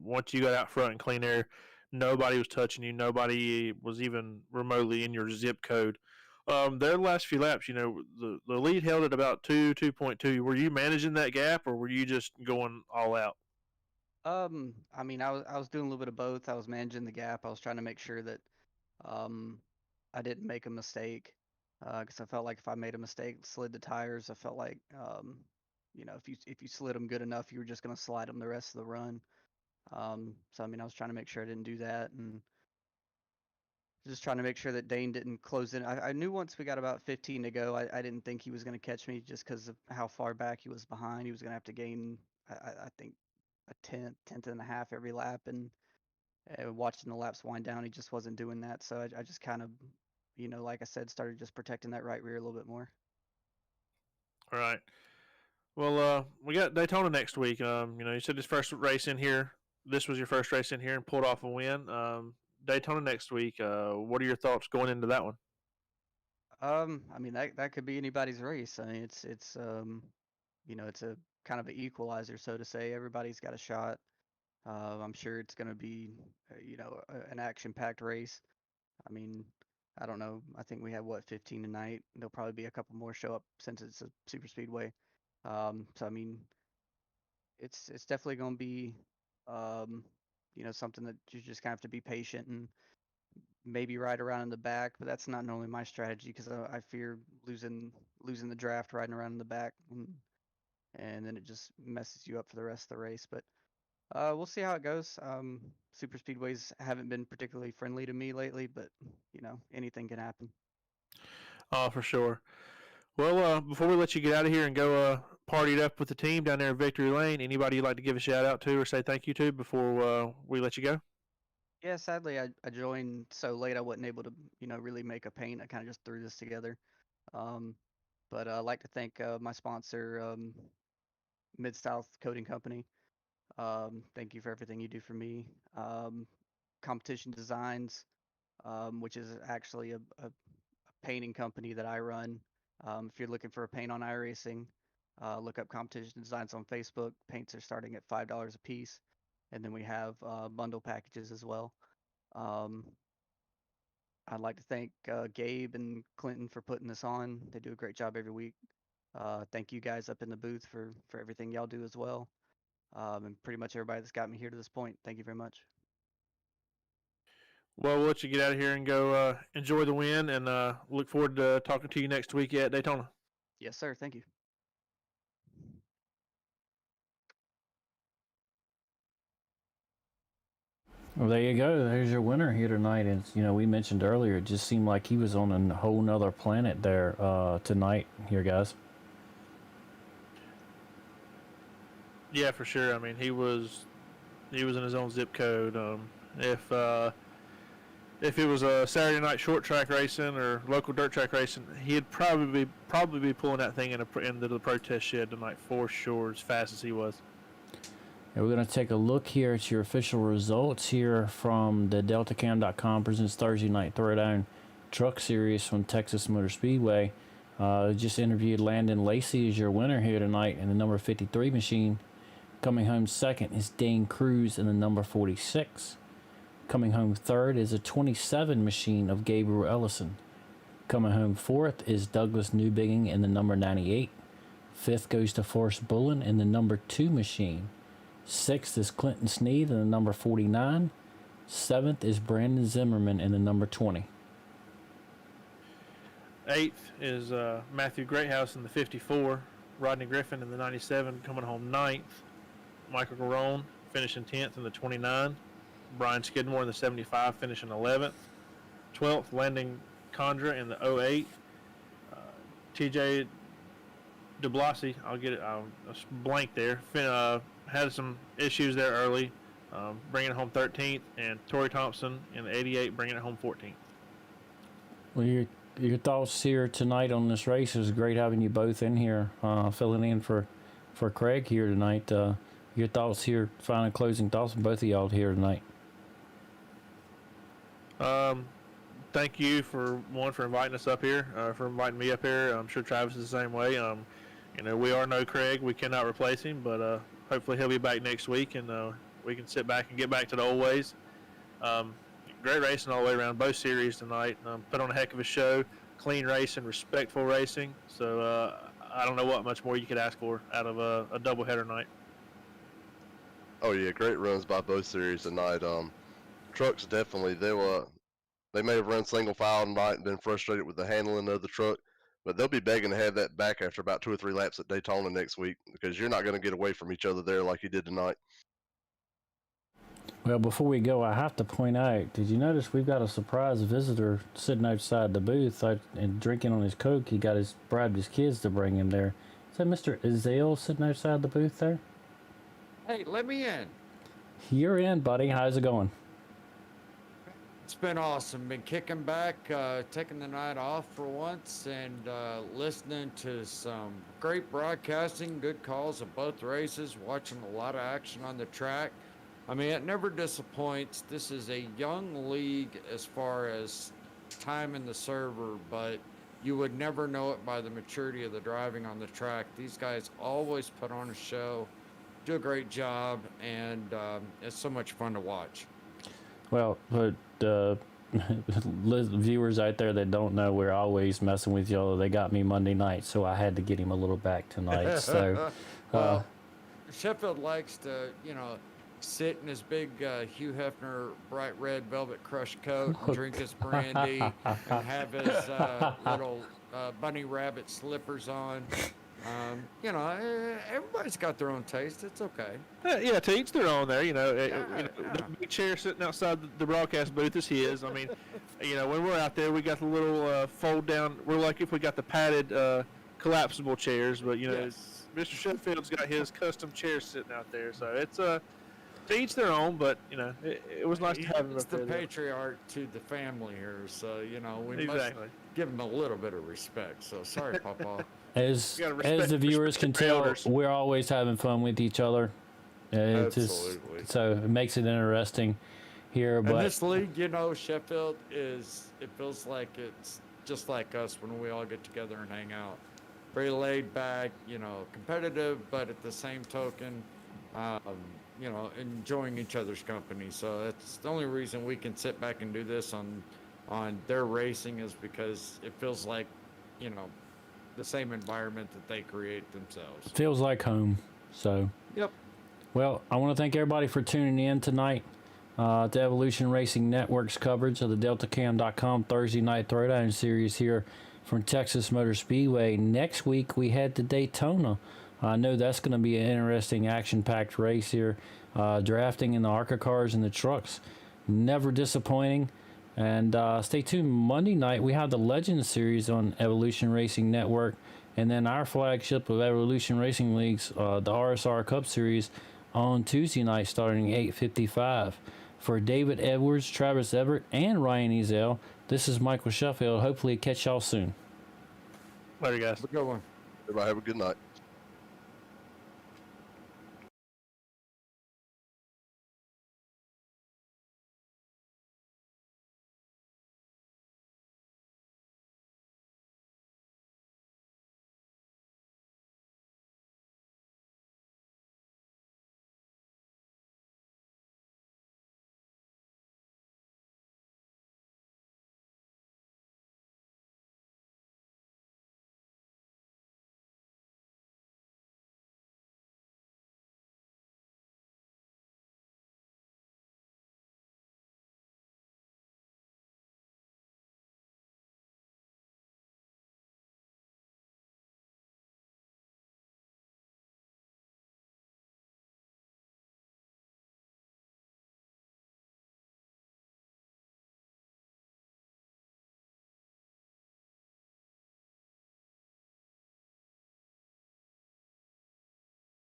Once you got out front in clean air, nobody was touching you. Nobody was even remotely in your zip code. Their last few laps, the lead held at about 2.2. Were you managing that gap, or were you just going all out? I mean, I was doing a little bit of both. I was managing the gap. I was trying to make sure that I didn't make a mistake, because I felt like if I made a mistake, slid the tires, I felt like if you slid them good enough, you were just going to slide them the rest of the run. So I mean, I was trying to make sure I didn't do that, and just trying to make sure that Dane didn't close in. I knew once we got about 15 to go, I didn't think he was going to catch me just because of how far back he was behind. He was going to have to gain, I think, a tenth and a half every lap, and watching the laps wind down, he just wasn't doing that. So I just kind of, like I said, started just protecting that right rear a little bit more. All right. Well, we got Daytona next week. You said this first race in here. This was your first race in here and pulled off a win. Daytona next week. What are your thoughts going into that one? I mean, that could be anybody's race. I mean, it's it's a kind of an equalizer, so to say. Everybody's got a shot. I'm sure it's going to be, an action-packed race. I mean, I don't know. I think we have 15 tonight. There'll probably be a couple more show up since it's a super speedway. So I mean, it's definitely going to be, something that you just kind of have to be patient and maybe ride around in the back. But that's not normally my strategy because I fear losing the draft riding around in the back, and then it just messes you up for the rest of the race. But we'll see how it goes. Super speedways haven't been particularly friendly to me lately, but anything can happen. Oh, for sure. Well, before we let you get out of here and go party it up with the team down there in Victory Lane, anybody you'd like to give a shout out to or say thank you to before we let you go? Yeah, sadly, I joined so late I wasn't able to, really make a paint. I kind of just threw this together. But I'd like to thank my sponsor, Mid-South Coating Company. Thank you for everything you do for me. Competition Designs, which is actually a painting company that I run. If you're looking for a paint on iRacing, look up Competition Designs on Facebook. Paints are starting at $5 a piece. And then we have bundle packages as well. I'd like to thank Gabe and Clinton for putting this on. They do a great job every week. Thank you guys up in the booth for everything y'all do as well. And pretty much everybody that's got me here to this point. Thank you very much. Well, we'll let you get out of here and go enjoy the win, and look forward to talking to you next week at Daytona. Yes, sir. Thank you. Well, there you go. There's your winner here tonight. And, we mentioned earlier, it just seemed like he was on a whole nother planet there tonight here, guys. Yeah, for sure. I mean, he was in his own zip code. If it was a Saturday night short track racing or local dirt track racing, he'd probably be pulling that thing into the protest shed tonight for sure, as fast as he was. And we're going to take a look here at your official results here from the DeltaCam.com presents Thursday Night Throwdown Truck Series from Texas Motor Speedway. Just interviewed Landon Lacey as your winner here tonight in the number 53 machine. Coming home second is Dane Cruz in the number 46. Coming home third is a 27 machine of Gabriel Ellison. Coming home fourth is Douglas Newbigging in the number 98. Fifth goes to Forrest Bullen in the number 2 machine. Sixth is Clinton Sneed in the number 49. Seventh is Brandon Zimmerman in the number 20. Eighth is Matthew Greathouse in the 54. Rodney Griffin in the 97 coming home ninth. Michael Garone finishing 10th in the 29. Brian Skidmore in the 75 finishing 11th. 12th, Landon Condra in the 08. TJ DeBlasi, I'll blank there. Had some issues there early, bringing it home 13th, and Torrey Thompson in the 88 bringing it home 14th. Well, your thoughts here tonight on this race. It was great having you both in here, filling in for Craig here tonight. Your thoughts here, final closing thoughts from both of y'all here tonight. Thank you for inviting us up here, for inviting me up here. I'm sure Travis is the same way. We are no Craig. We cannot replace him, but hopefully he'll be back next week, and we can sit back and get back to the old ways. Great racing all the way around, both series tonight. Put on a heck of a show, clean racing, respectful racing. So I don't know what much more you could ask for out of a doubleheader night. Oh yeah, great runs by both series tonight. Trucks definitely they may have run single file tonight and been frustrated with the handling of the truck, but they'll be begging to have that back after about 2 or 3 laps at Daytona next week, because you're not going to get away from each other there like you did tonight. Well, before we go, I have to point out, did you notice we've got a surprise visitor sitting outside the booth and drinking on his Coke? He bribed his kids to bring him there. Is that Mr. Ezell sitting outside the booth there? Hey, let me in. You're in, buddy. How's it going? It's been awesome. Been kicking back, taking the night off for once, and listening to some great broadcasting, good calls of both races, watching a lot of action on the track. I mean, it never disappoints. This is a young league as far as time in the server, but you would never know it by the maturity of the driving on the track. These guys always put on a show, do a great job, and it's so much fun to watch. Well, but viewers out there that don't know, we're always messing with y'all. They got me Monday night, so I had to get him a little back tonight. So, well, Sheffield likes to, sit in his big Hugh Hefner bright red velvet crush coat and drink his brandy and have his little bunny rabbit slippers on. Everybody's got their own taste. It's okay. Yeah, to each their own there. The big chair sitting outside the broadcast booth is his. I mean, when we're out there, we got the little fold down. We're lucky if we got the padded collapsible chairs, but yes. Mr. Sheffield's got his custom chairs sitting out there. So it's to each their own, but it was nice to have him It's up the there. patriarch to the family here, so we exactly. must give him a little bit of respect. So sorry, Papa. As You gotta respect- the viewers respect can your tell, elders. we're always having fun with each other. It's Absolutely. so it makes it interesting here. And But this league, you know, Sheffield it feels like it's just like us when we all get together and hang out. Very laid back, you know, competitive, but at the same token, you know, enjoying each other's company. So that's the only reason we can sit back and do this on their racing is because it feels like, you know, the same environment that they create themselves. feels like home. So. Yep. Well, I want to thank everybody for tuning in tonight to Evolution Racing Network's coverage of the DeltaCam.com Thursday Night Throwdown series here from Texas Motor Speedway. Next week, we head to Daytona. I know that's going to be an interesting, action-packed race here. Drafting in the ARCA cars and the trucks. Never disappointing. And stay tuned. Monday night, we have the Legends series on Evolution Racing Network. And then our flagship of Evolution Racing Leagues, the RSR Cup Series, on Tuesday night starting at 8:55. For David Edwards, Travis Everett, and Ryan Ezel, this is Michael Sheffield. Hopefully catch y'all soon. Later, guys. Have a good one. Everybody have a good night.